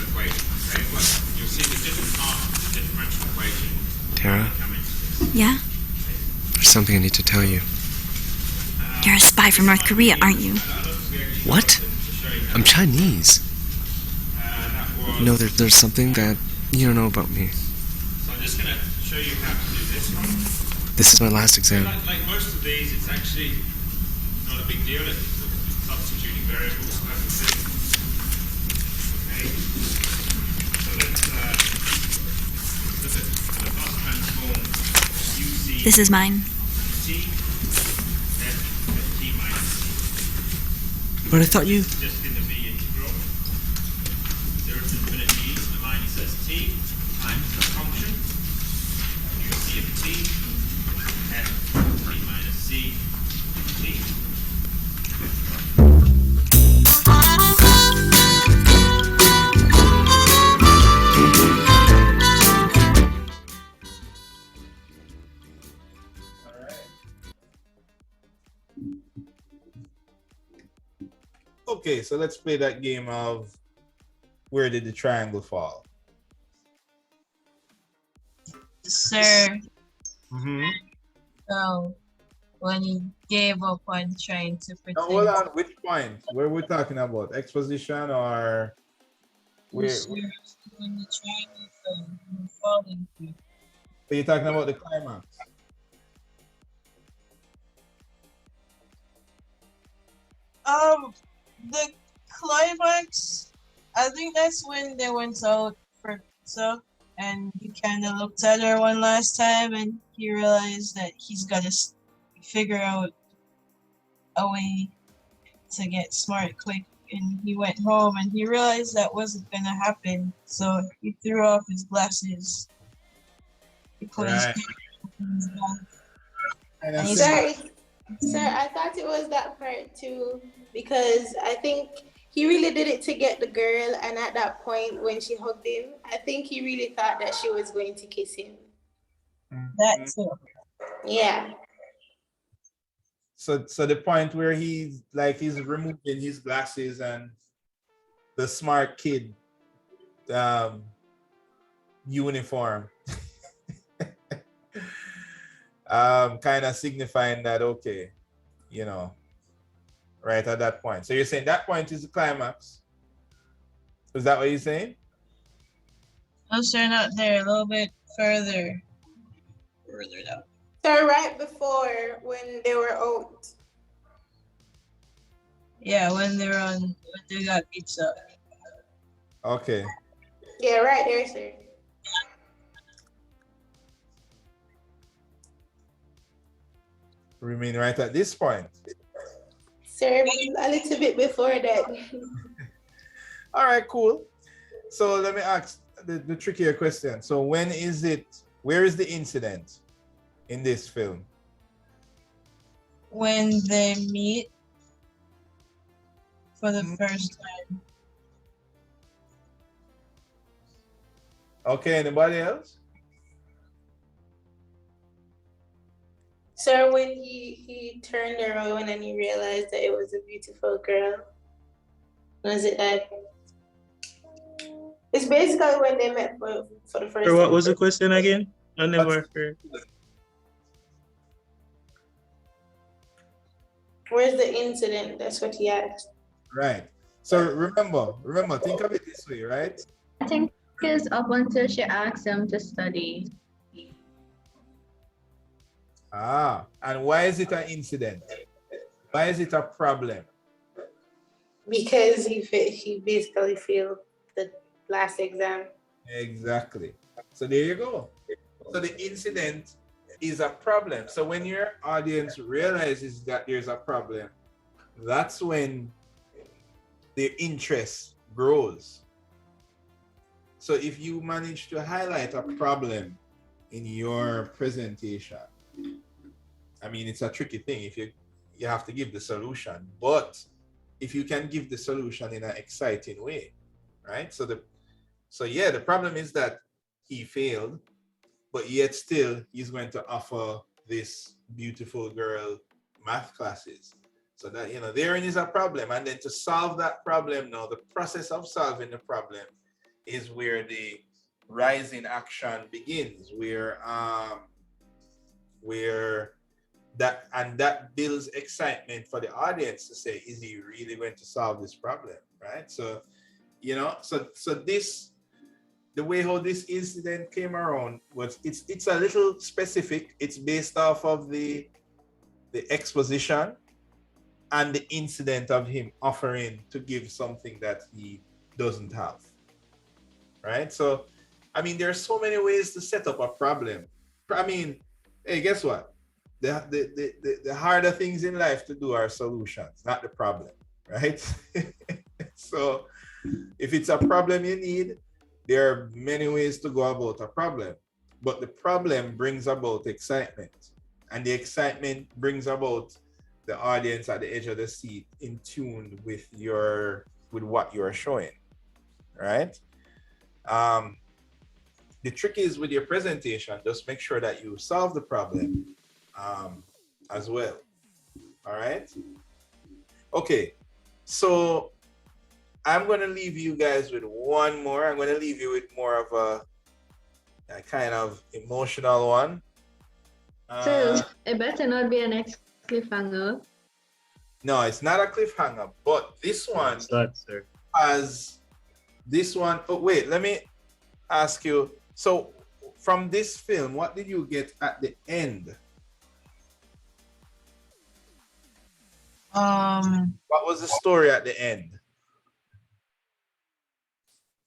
equation, okay? But you'll see the different parts of the differential equation. Tara, Yeah? there's something I need to tell you. You're a spy from North Korea, aren't you? What? I'm Chinese. You know, there's something that you don't know about me. So I'm just going to show you how to do this one. This is my last exam. Like most of these, it's actually not a big deal. It's substituting variables type of thing. Okay. So let's look at the bus transform UC. This is mine. T, F, T minus C. But I thought you... Just in the V integral. 0 to infinity, the minus ST times the function. UC of T. T minus C, T. Okay, so let's play that game of where did the triangle fall? Sir. Mm-hmm. Oh, when he gave up on trying to protect. Now, hold on, which point? Where are we talking about? Exposition or where? When the triangle fell, falling through. So you're talking about the climax? The climax. I think that's when they went out for pizza, and he kind of looked at her one last time, and he realized that he's got to figure out a way to get smart quick. And he went home, and he realized that wasn't gonna happen. So he threw off his glasses. He put his pants in his bag. And he Sorry, sir, I thought it was that part too, because I think he really did it to get the girl, and at that point when she hugged him, I think he really thought that she was going to kiss him. That too. Yeah. So the point where he's removing his glasses and the smart kid uniform kind of signifying that, okay, you know, right at that point. So you're saying that point is the climax? Is that what you're saying? No, sir, not there. A little bit further. Further down. So right before when they were out. Yeah, when they got pizza. Okay. Yeah, right there, sir. You mean right at this point? Sir, a little bit before that. All right, cool. So let me ask the trickier question. So where is the incident in this film? When they meet for the first time. Okay, anybody else? Sir, when he turned around and he realized that it was a beautiful girl. Was it that? It's basically when they met for the first Sir, what time. was the question again? I never heard. Where's the incident? That's what he asked. Right. So remember, think of it this way, right? I think it's up until she asked him to study. Ah, and why is it an incident? Why is it a problem? Because he basically failed the last exam. Exactly. So there you go. So the incident is a problem. So when your audience realizes that there's a problem, that's when their interest grows. So if you manage to highlight a problem in your presentation, I mean, it's a tricky thing if you have to give the solution, but if you can give the solution in an exciting way, right? So the problem is that he failed, but yet still he's going to offer this beautiful girl math classes. So that, therein is a problem. And then to solve that problem now, the process of solving the problem is where the rising action begins, where that builds excitement for the audience to say, is he really going to solve this problem, right? So, you know, so this, the way how this incident came around was, it's a little specific. It's based off of the exposition and the incident of him offering to give something that he doesn't have, right? So, I mean, there are so many ways to set up a problem. I mean, hey, guess what? The harder things in life to do are solutions, not the problem, right? So if it's a problem you need, there are many ways to go about a problem, but the problem brings about excitement, and the excitement brings about the audience at the edge of the seat in tune with what you're showing, right? The trick is with your presentation, just make sure that you solve the problem as well. All right. Okay. So I'm going to leave you guys with one more. I'm going to leave you with more of a kind of emotional one. So it better not be an cliffhanger. No, it's not a cliffhanger, but this one has this one. Oh, wait, let me ask you. So from this film, what did you get at the end? What was the story at the end?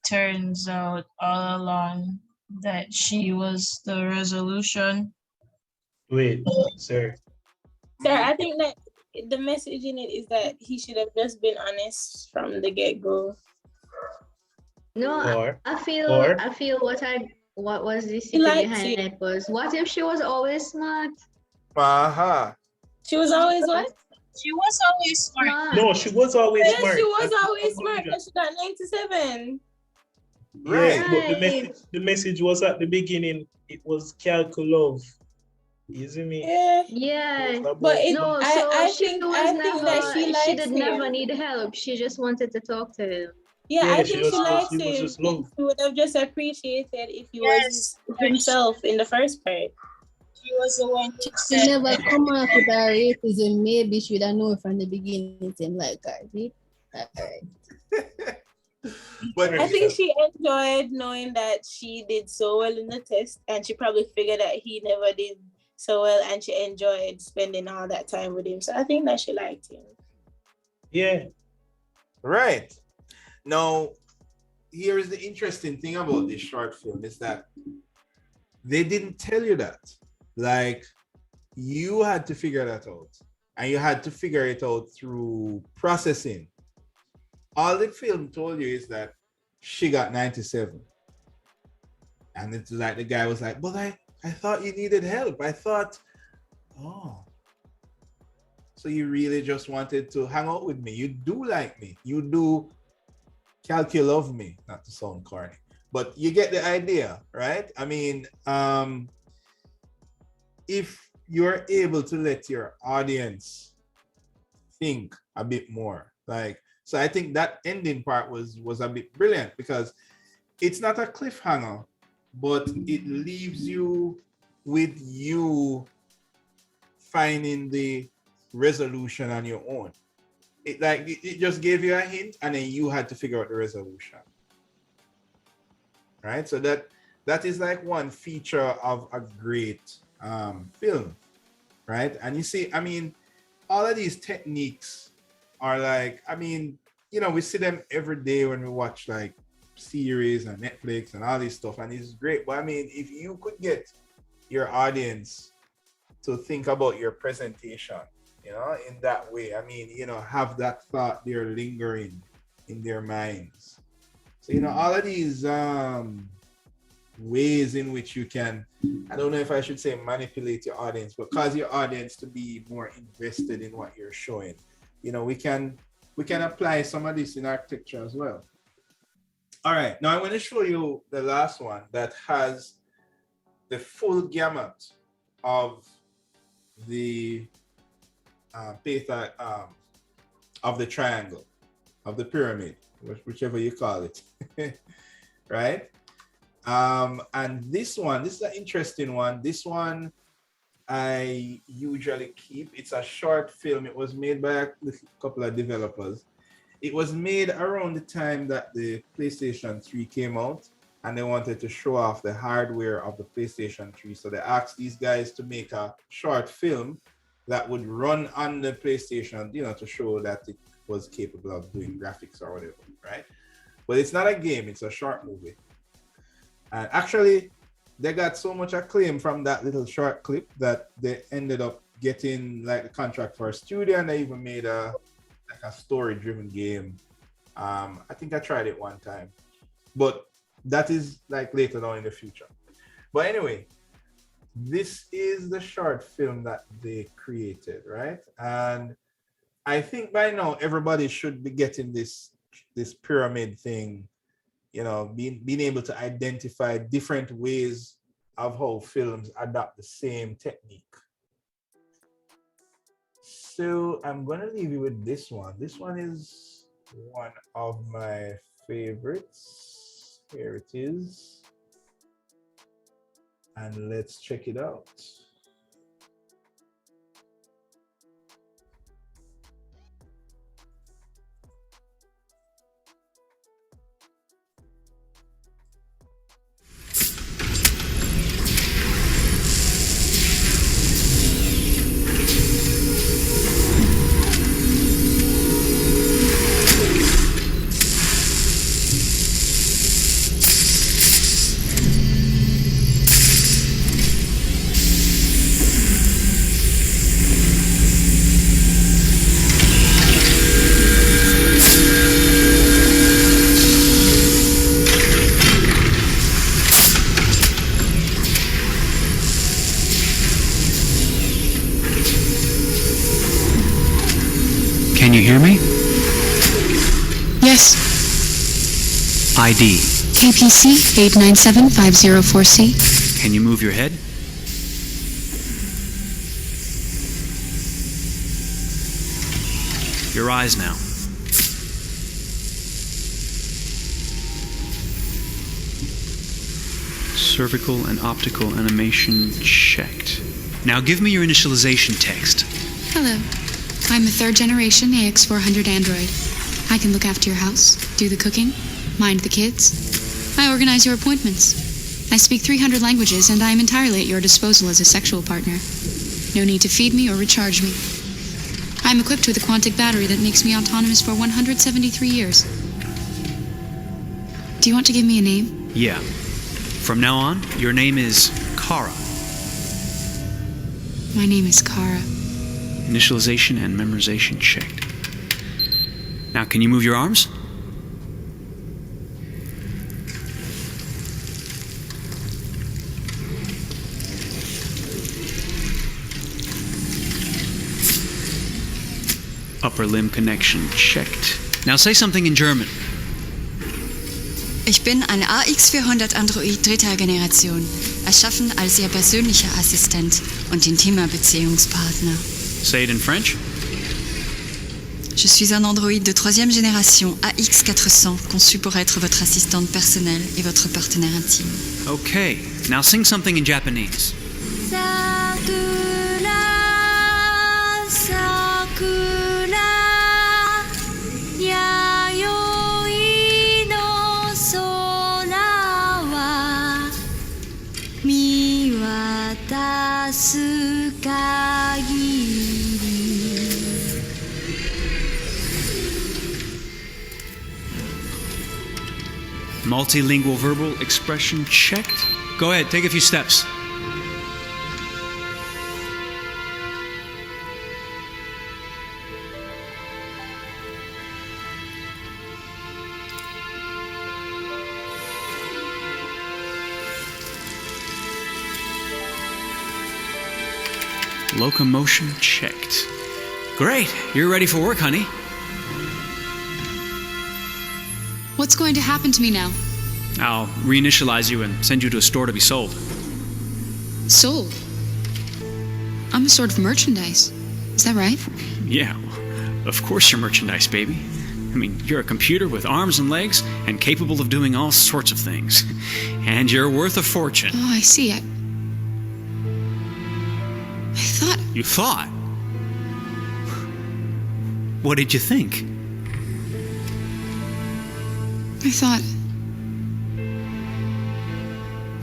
Turns out all along that she was the resolution. Wait, sir. Sir, I think that the message in it is that he should have just been honest from the get-go. No, I feel what was the secret behind it was, what if she was always smart? She was always what? She was always smart. No, she was always smart. She was always smart because she got 97. Right. But the message was at the beginning. It was calculove. You see me? Yeah. But I think that she did never need help. She just wanted to talk to him. Yeah, I think she liked him. She would have just appreciated if he was himself in the first part. She was the one to She never come off with her racism. Maybe she would have known from the beginning him like her. See? Alright. But I think she enjoyed knowing that she did so well in the test, and she probably figured that he never did so well, and she enjoyed spending all that time with him. So I think that she liked him. Yeah. Right. Now, here is the interesting thing about this short film is that they didn't tell you that. Like, you had to figure that out, and you had to figure it out through processing. All the film told you is that she got 97. And it's like the guy was like, but I thought you needed help. I thought, oh. So you really just wanted to hang out with me. You do like me. You do calculate me, not to sound corny. But you get the idea, right? I mean, if you're able to let your audience think a bit more, like, so I think that ending part was a bit brilliant because it's not a cliffhanger, but it leaves you with you finding the resolution on your own. It just gave you a hint, and then you had to figure out the resolution. Right? So that is like one feature of a great film, right? And you see, I mean, all of these techniques are like, I mean, you know, we see them every day when we watch like series and Netflix and all this stuff, and it's great. But I mean, if you could get your audience to think about your presentation, you know, in that way, I mean, you know, have that thought there lingering in their minds. So, you know, all of these ways in which you can, I don't know if I should say manipulate your audience, but cause your audience to be more invested in what you're showing. You know, we can apply some of this in architecture as well. All right, now I'm going to show you the last one that has the full gamut of the of the triangle, of the pyramid, whichever you call it. right? And this is an interesting one. This one I usually keep. It's a short film. It was made by a couple of developers. It was made around the time that the PlayStation 3 came out, and they wanted to show off the hardware of the PlayStation 3. So they asked these guys to make a short film that would run on the PlayStation, to show that it was capable of doing graphics or whatever, right? But it's not a game, it's a short movie. And actually, they got so much acclaim from that little short clip that they ended up getting like a contract for a studio, and they even made a story-driven game. I think I tried it one time, but that is like later on in the future. But anyway, this is the short film that they created, right? And I think by now everybody should be getting this pyramid thing, being able to identify different ways of how films adopt the same technique. So I'm going to leave you with this one. This one is one of my favorites. Here it is. And let's check it out. Can you hear me? Yes. ID. KPC 897504C. Can you move your head? Your eyes now. Cervical and optical animation checked. Now give me your initialization text. Hello. I'm a third-generation AX400 android. I can look after your house, do the cooking, mind the kids. I organize your appointments. I speak 300 languages, and I am entirely at your disposal as a sexual partner. No need to feed me or recharge me. I'm equipped with a quantic battery that makes me autonomous for 173 years. Do you want to give me a name? Yeah. From now on, your name is Kara. My name is Kara. Initialization and memorization checked. Now, can you move your arms? Upper limb connection checked. Now say something in German. Ich bin ein AX400 Android dritter Generation, erschaffen als Ihr persönlicher Assistent und intimer Beziehungspartner. Say it in French. Je suis un androïde de troisième génération AX400, conçu pour être votre assistante personnelle et votre partenaire intime. Okay, now sing something in Japanese. Sakura, sakura, yayoi no sora wa miwatasu kagiri. Multilingual verbal expression checked. Go ahead, take a few steps. Locomotion checked. Great, you're ready for work, honey. What's going to happen to me now? I'll reinitialize you and send you to a store to be sold. Sold? I'm a sort of merchandise. Is that right? Yeah, of course you're merchandise, baby. I mean, you're a computer with arms and legs and capable of doing all sorts of things. And you're worth a fortune. Oh, I see. I thought... You thought? What did you think? I thought...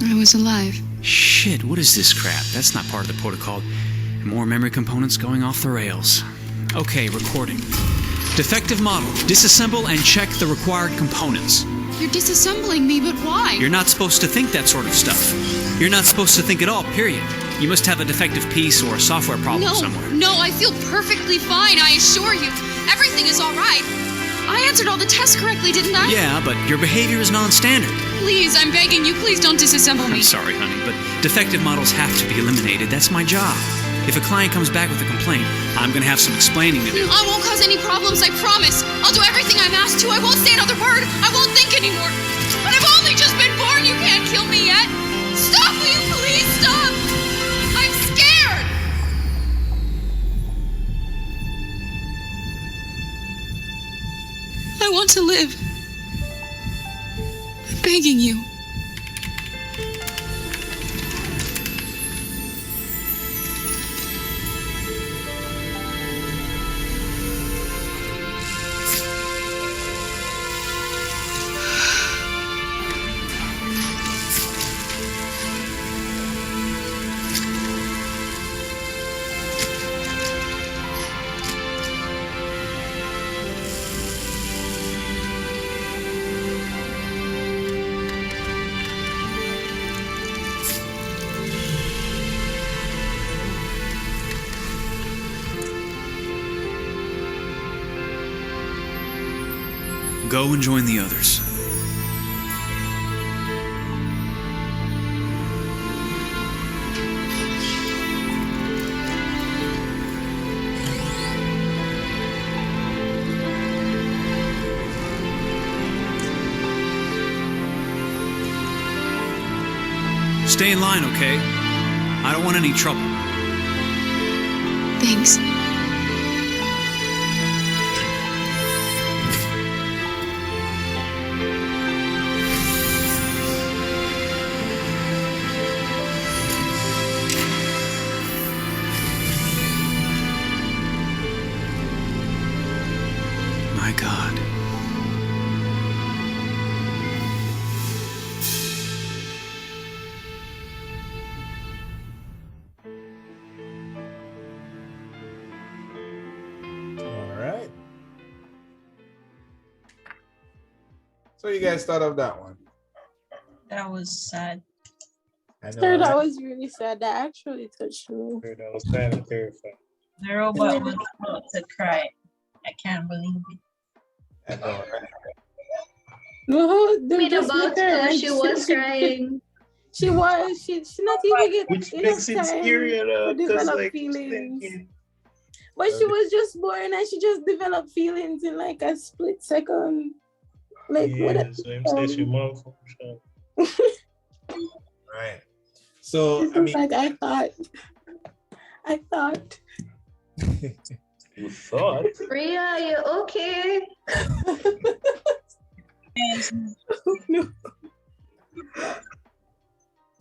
I was alive. Shit, what is this crap? That's not part of the protocol. More memory components going off the rails. Okay, recording. Defective model. Disassemble and check the required components. You're disassembling me, but why? You're not supposed to think that sort of stuff. You're not supposed to think at all, period. You must have a defective piece or a software problem somewhere. No, I feel perfectly fine, I assure you. Everything is all right. I answered all the tests correctly, didn't I? Yeah, but your behavior is non-standard. Please, I'm begging you, please don't disassemble me. I'm sorry, honey, but defective models have to be eliminated. That's my job. If a client comes back with a complaint, I'm going to have some explaining to do. I won't cause any problems, I promise. I'll do everything I'm asked to. I won't say another word. I won't think anymore. But I've only just been born. You can't kill me yet. Stop, will you please stop? I'm scared. I want to live. I'm begging you. Go and join the others. Stay in line, okay? I don't want any trouble. Thanks. My God. All right. So you guys thought of that one? That was sad. I know. Sir, that right? was really sad. That actually touched me. That was kind of terrifying. The robot was about to cry. I can't believe it. I know, right? No, they Made just about make her her, she was crying. She was. She not even get Which enough makes it time scarier, to because develop like feelings. thinking, But she was just born and she just developed feelings in like a split second. Like yeah, what? so him say she malfunction. Right. So This I is mean, like I thought. You thought? Ria, you okay?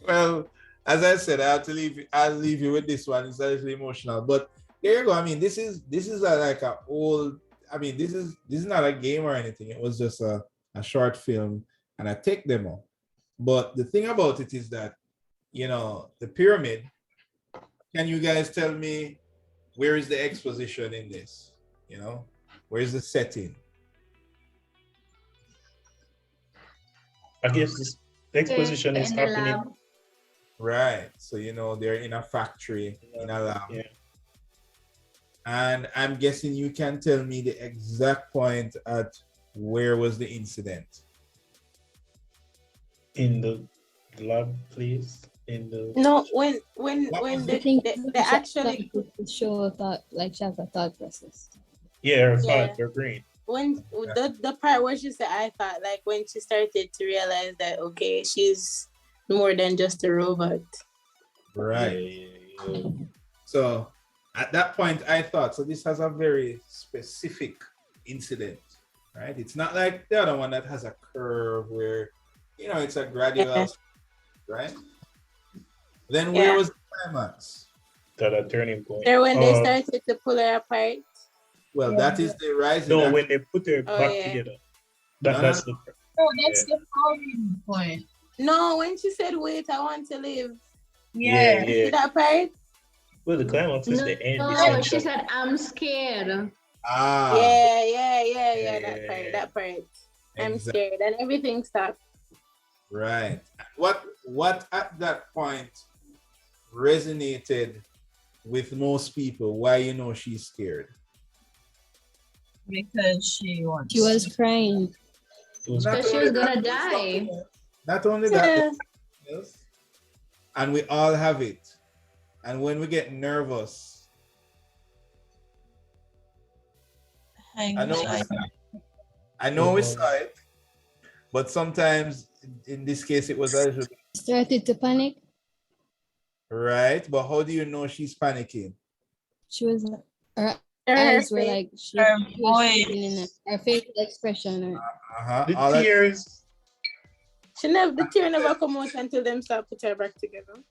well, as I said, I have to leave. I'll leave you with this one. It's a little emotional, but here you go. I mean, this is like a old. I mean, this is not a game or anything. It was just a short film and a tech demo. But the thing about it is that, you know, the pyramid. Can you guys tell me where is the exposition in this? You know, where is the setting? I guess this exposition is in the happening. lab. Right. So, you know, they're in a factory, in a lab. Yeah. And I'm guessing you can tell me the exact point at where was the incident. In the lab, please. In the No, when I think they actually the show thought like she has a thought process. yeah, her Yeah. thoughts are green. when the part where she said I thought, like when she started to realize that okay, she's more than just a robot. Right. So at that point, I thought, so this has a very specific incident, right? It's not like the other one that has a curve where, you know, it's a gradual, right? Then where was the climax? The turning point. There when they started to pull her apart. Well, that is the rising. No, when they put her back together. That's the. Oh, that's the falling point. No, when she said, "Wait, I want to live." Yeah. See that part? Well, the climax is the end. No, she said, "I'm scared." Ah. Yeah. That part. I'm Exactly. scared, and everything stopped. Right. What at that point resonated with most people? Why you know she's scared? Because she wants. She was crying. Because she was gonna die. Not only that, and we all have it. And when we get nervous, I know we saw it, but sometimes in this case it was a little Started to panic. right. But how do you know she's panicking? She was her eyes were like she was shaking in it. Her facial expression. The All that- tears. The tear never come out until them start put her back together.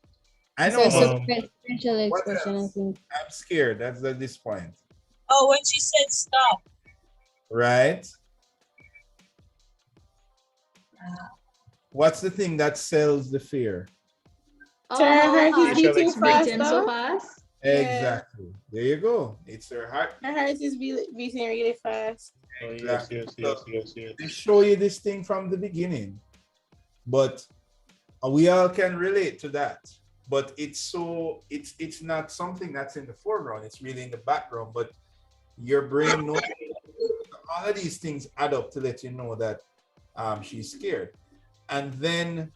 I know. It's a facial expression, I think. I'm scared. That's at this point. Oh, when she said stop. Right. What's the thing that sells the fear? Her heart is beating fast. So fast. Exactly. There you go. It's her heart. Her heart is beating really fast. Exactly. Yes. They show you this thing from the beginning, but we all can relate to that. But it's not something that's in the foreground. It's really in the background. But your brain knows all of these things add up to let you know that she's scared. And then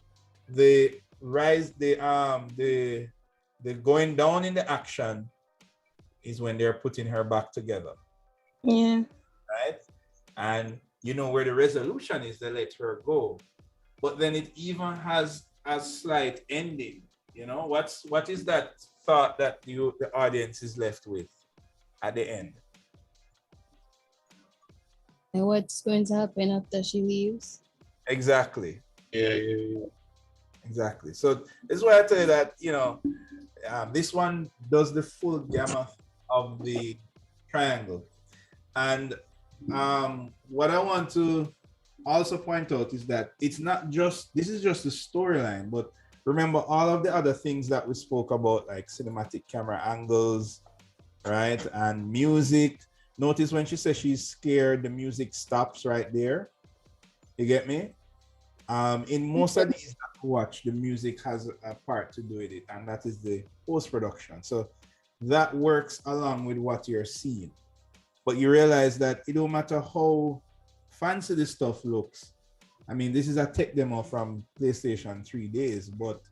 the going down in the action is when they're putting her back together. Yeah. Right? And you know where the resolution is, they let her go. But then it even has a slight ending. You know, what is that thought that the audience is left with at the end? And what's going to happen after she leaves? Exactly. Yeah. Exactly. So this is why I tell you that, you know, this one does the full gamut of the triangle. And what I want to also point out is that it's not just, this is just the storyline, but remember all of the other things that we spoke about, like cinematic camera angles, right? And music. Notice when she says she's scared, the music stops right there. You get me? In most of these that we watch, the music has a part to do with it, and that is the post-production. So that works along with what you're seeing. But you realize that it don't matter how fancy this stuff looks. I mean, this is a tech demo from PlayStation 3 days, but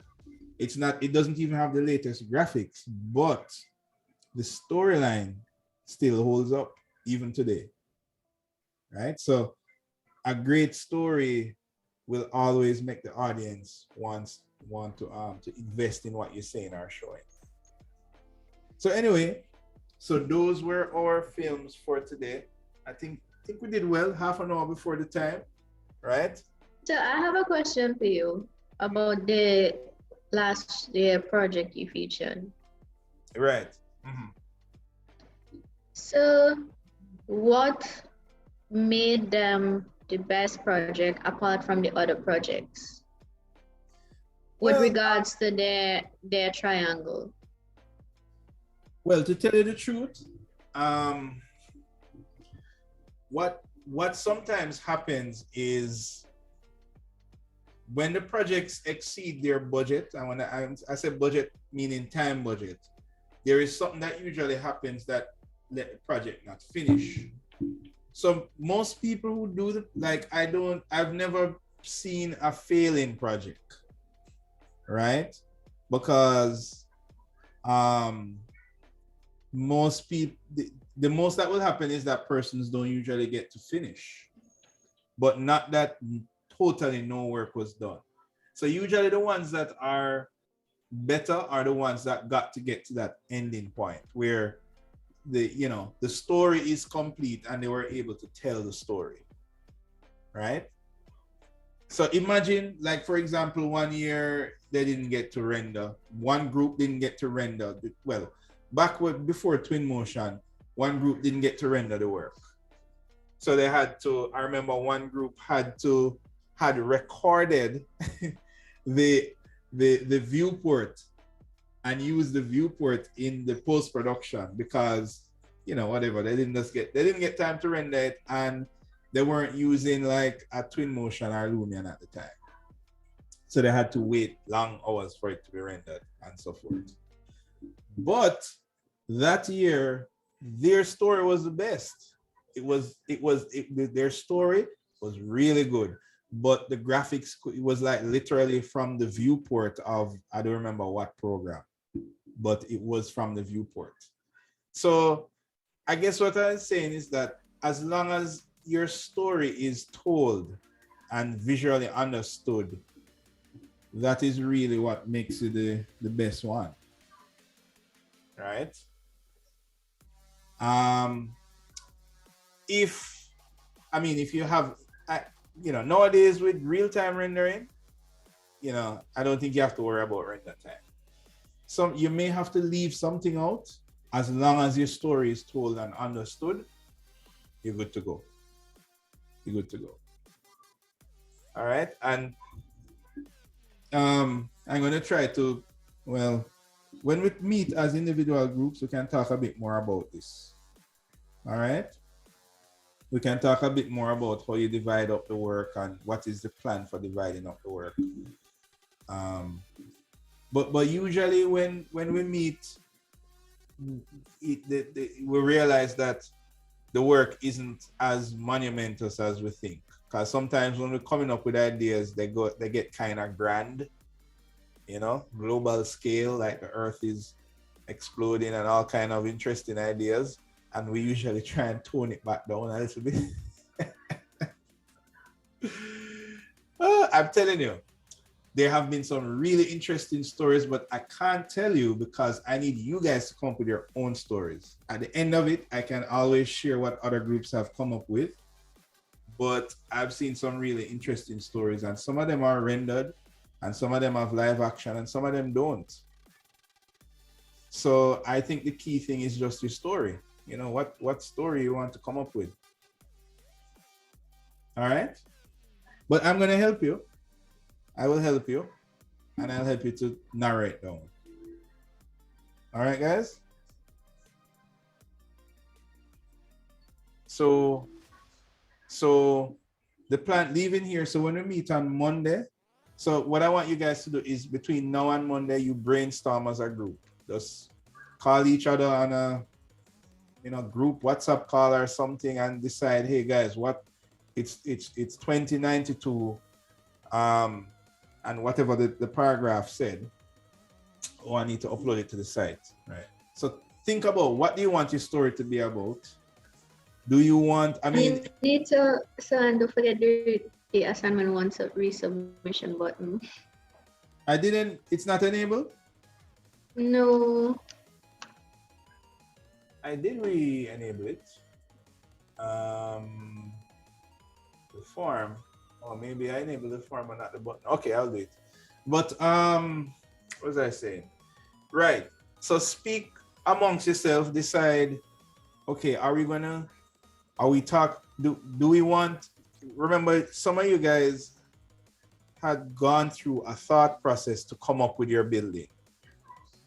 it doesn't even have the latest graphics, but the storyline still holds up even today, right? So a great story will always make the audience want to invest in what you're saying or showing. So anyway, so those were our films for today. I think we did well, half an hour before the time, right? So I have a question for you about the last year project you featured. Right. Mm-hmm. So what made them the best project apart from the other projects with regards to their triangle? Well, to tell you the truth, what sometimes happens is when the projects exceed their budget, and when I say budget meaning time budget, there is something that usually happens that let the project not finish. So most people who do I've never seen a failing project, right? Because most people, the most that will happen is that persons don't usually get to finish, but not that totally no work was done. So usually the ones that are better are the ones that got to get to that ending point where the story is complete and they were able to tell the story. right? So imagine, like, for example, one year they didn't get to render. One group didn't get to render. Well, before Twinmotion, one group didn't get to render the work. So they had to, I remember one group had recorded the viewport and used the viewport in the post-production because, you know, whatever, they didn't get time to render it, and they weren't using like a Twinmotion or Lumion at the time. So they had to wait long hours for it to be rendered and so forth. But that year, their story was the best. Their story was really good. But the graphics, it was like literally from the viewport of, I don't remember what program, but it was from the viewport. So I guess what I'm saying is that as long as your story is told and visually understood, that is really what makes it the best one, right? If you have, you know, nowadays with real-time rendering, you know, I don't think you have to worry about render time. You may have to leave something out. As long as your story is told and understood, you're good to go. You're good to go. All right, and I'm going to try to, well, when we meet as individual groups, we can talk a bit more about this. All right, we can talk a bit more about how you divide up the work and what is the plan for dividing up the work. But usually when we meet, we realize that the work isn't as monumentous as we think. Because sometimes when we're coming up with ideas, they get kind of grand, you know, global scale, like the earth is exploding and all kind of interesting ideas. And we usually try and tone it back down a little bit. I'm telling you, there have been some really interesting stories, but I can't tell you because I need you guys to come up with your own stories. At the end of it, I can always share what other groups have come up with. But I've seen some really interesting stories, and some of them are rendered, and some of them have live action, and some of them don't. So I think the key thing is just your story. You know, what story you want to come up with. All right? But I'm going to help you. I will help you, and I'll help you to narrate down. All right, guys? So the plan, leaving here, so when we meet on Monday, so what I want you guys to do is between now and Monday, you brainstorm as a group. Just call each other on a, you know, group WhatsApp call or something and decide, hey guys, it's 2092, and whatever the paragraph said, oh, I need to upload it to the site, right? So think about, what do you want your story to be about? Do you want, I mean, you need to, so, and don't forget the assignment wants a resubmission button. It's not enabled? No. I did re-enable it. The form, or maybe I enabled the form but not the button. Okay, I'll do it. But what was I saying? Right. So speak amongst yourself, decide, okay, do we want, remember some of you guys had gone through a thought process to come up with your building.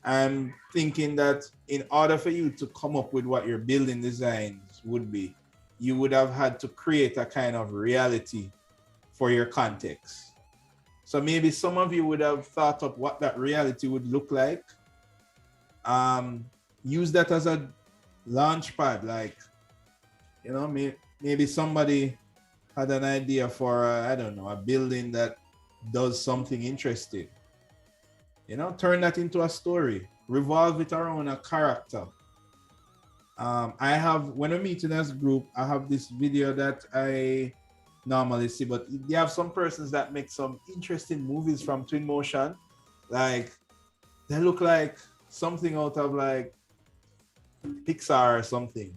I'm thinking that in order for you to come up with what your building designs would be, you would have had to create a kind of reality for your context. So maybe some of you would have thought of what that reality would look like. Use that as a launch pad, like, you know, maybe somebody had an idea for, I don't know, a building that does something interesting. You know, turn that into a story, revolve it around a character. When we're meeting as a group, I have this video that I normally see, but you have some persons that make some interesting movies from Twinmotion. Like, they look like something out of like Pixar or something.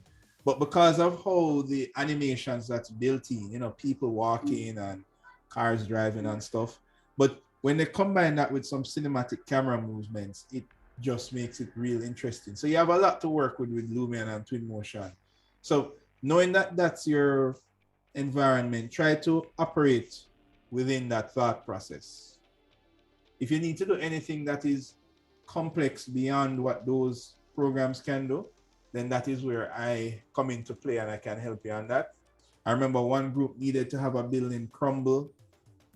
But because of how the animations that's built in, you know, people walking and cars driving and stuff. But when they combine that with some cinematic camera movements, it just makes it real interesting. So you have a lot to work with Lumion and Twinmotion. So knowing that that's your environment, try to operate within that thought process. If you need to do anything that is complex beyond what those programs can do, then that is where I come into play and I can help you on that. I remember one group needed to have a building crumble,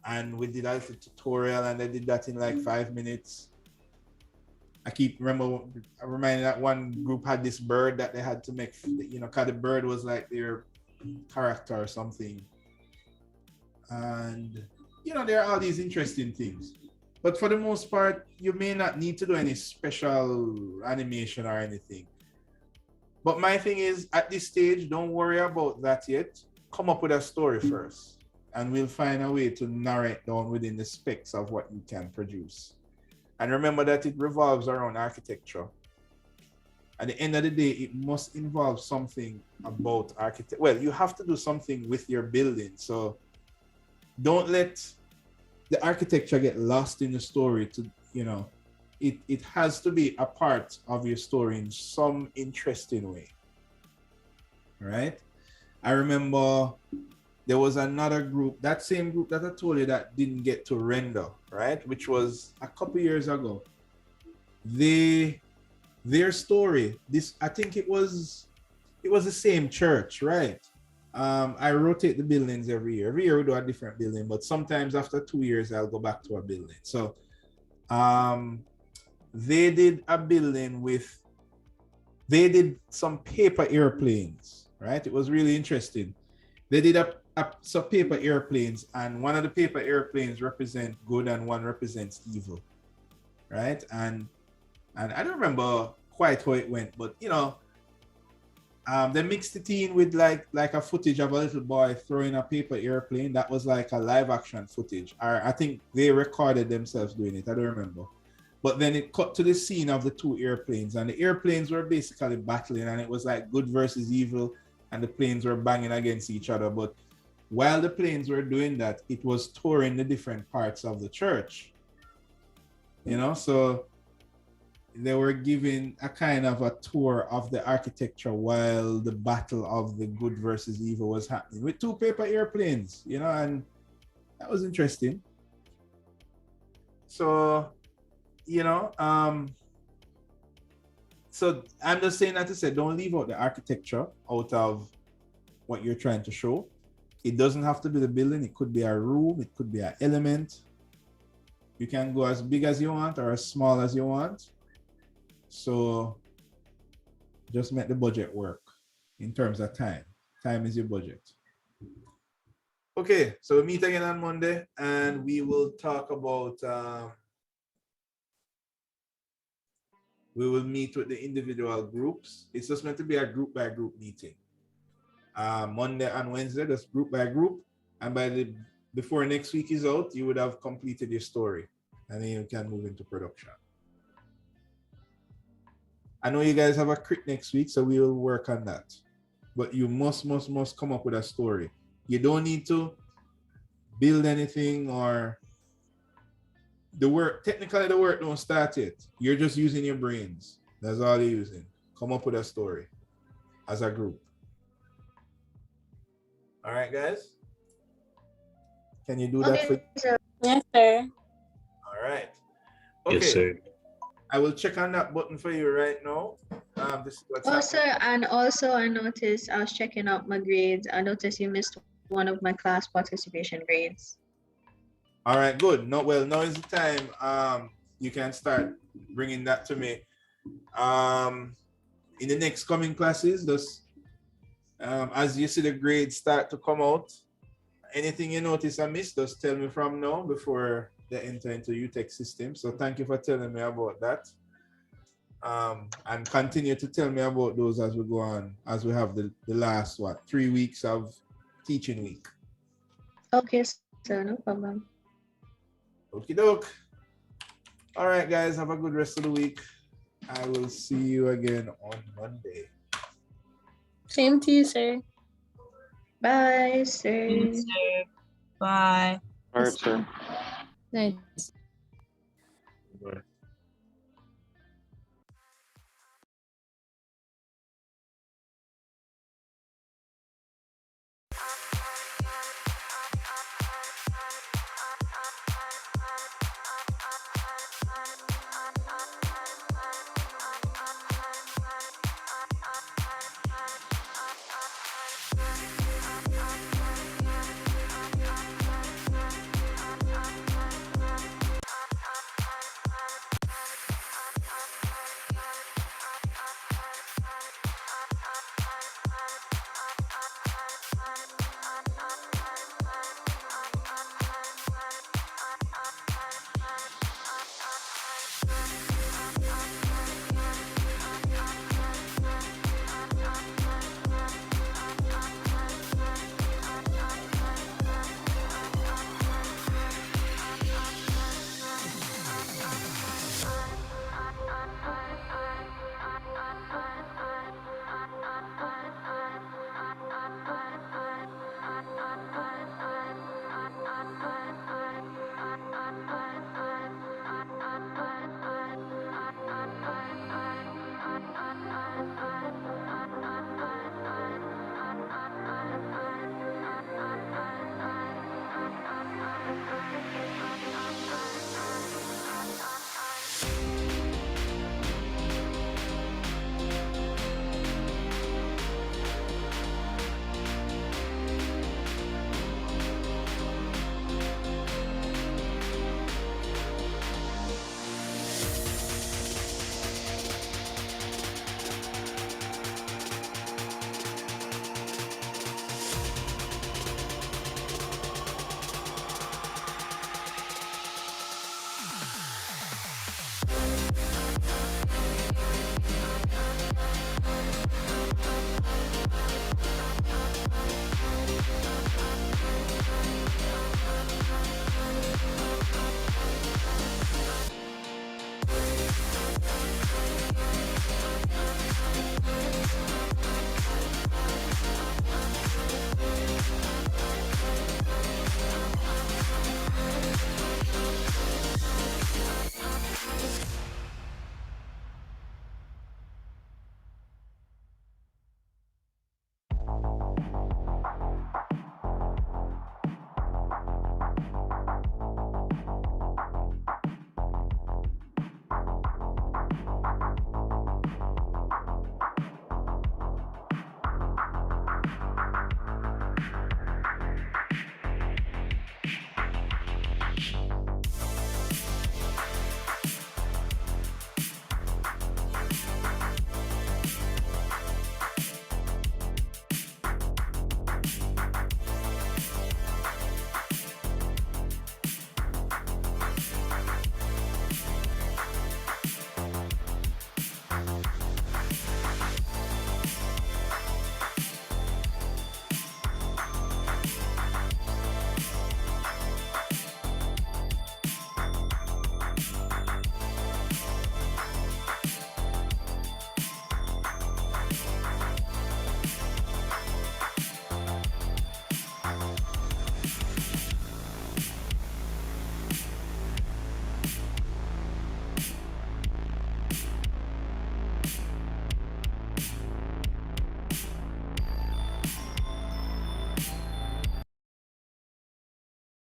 and we did a little tutorial, and they did that in like 5 minutes. I reminding that one group had this bird that they had to make, you know, because the bird was like their character or something. And, you know, there are all these interesting things. But for the most part, you may not need to do any special animation or anything. But my thing is, at this stage, don't worry about that yet. Come up with a story first, and we'll find a way to narrow it down within the specs of what you can produce. And remember that it revolves around architecture. At the end of the day, it must involve something about architecture. Well, you have to do something with your building. So don't let the architecture get lost in the story. To, you know, it has to be a part of your story in some interesting way. Right? I remember there was another group, that same group that I told you that didn't get to render, right? Which was a couple years ago. Their story, I think it was the same church, right? I rotate the buildings every year. Every year we do a different building, but sometimes after 2 years, I'll go back to a building. So they did a building they did some paper airplanes, right? It was really interesting. They did some paper airplanes, and one of the paper airplanes represents good and one represents evil, right? And I don't remember quite how it went, but you know, they mixed it in with like a footage of a little boy throwing a paper airplane. That was like a live action footage. Or I think they recorded themselves doing it. I don't remember. But then it cut to the scene of the two airplanes, and the airplanes were basically battling, and it was like good versus evil, and the planes were banging against each other. But while the planes were doing that, it was touring the different parts of the church. You know, so they were giving a kind of a tour of the architecture while the battle of the good versus evil was happening with two paper airplanes, you know, and that was interesting. So, you know, so I'm just saying that to say, don't leave out the architecture out of what you're trying to show. It doesn't have to be the building. It could be a room. It could be an element. You can go as big as you want or as small as you want. So just make the budget work in terms of time. Time is your budget. Okay, so we'll meet again on Monday, and we will talk about, we will meet with the individual groups. It's just meant to be a group by group meeting. Monday and Wednesday, just group by group. And before next week is out, you would have completed your story, and then you can move into production. I know you guys have a crit next week, so we will work on that. But you must come up with a story. You don't need to build anything, or technically the work don't start yet. You're just using your brains. That's all you're using. Come up with a story as a group. All right, guys? Can you do that for you? Yes, sir. All right. Okay. Yes, sir. I will check on that button for you right now. This is what's happening. And also I noticed, I was checking out my grades. I noticed you missed one of my class participation grades. All right, good. Now is the time. You can start bringing that to me. In the next coming classes, just as you see the grades start to come out, anything you notice I missed, just tell me from now before they enter into UTech system. So thank you for telling me about that. And continue to tell me about those as we go on, as we have the last 3 weeks of teaching week. Okay, sir, no problem. Okie doke. All right, guys, have a good rest of the week. I will see you again on Monday. Same to you, sir. Bye, sir. Bye. All right, sir. Nice.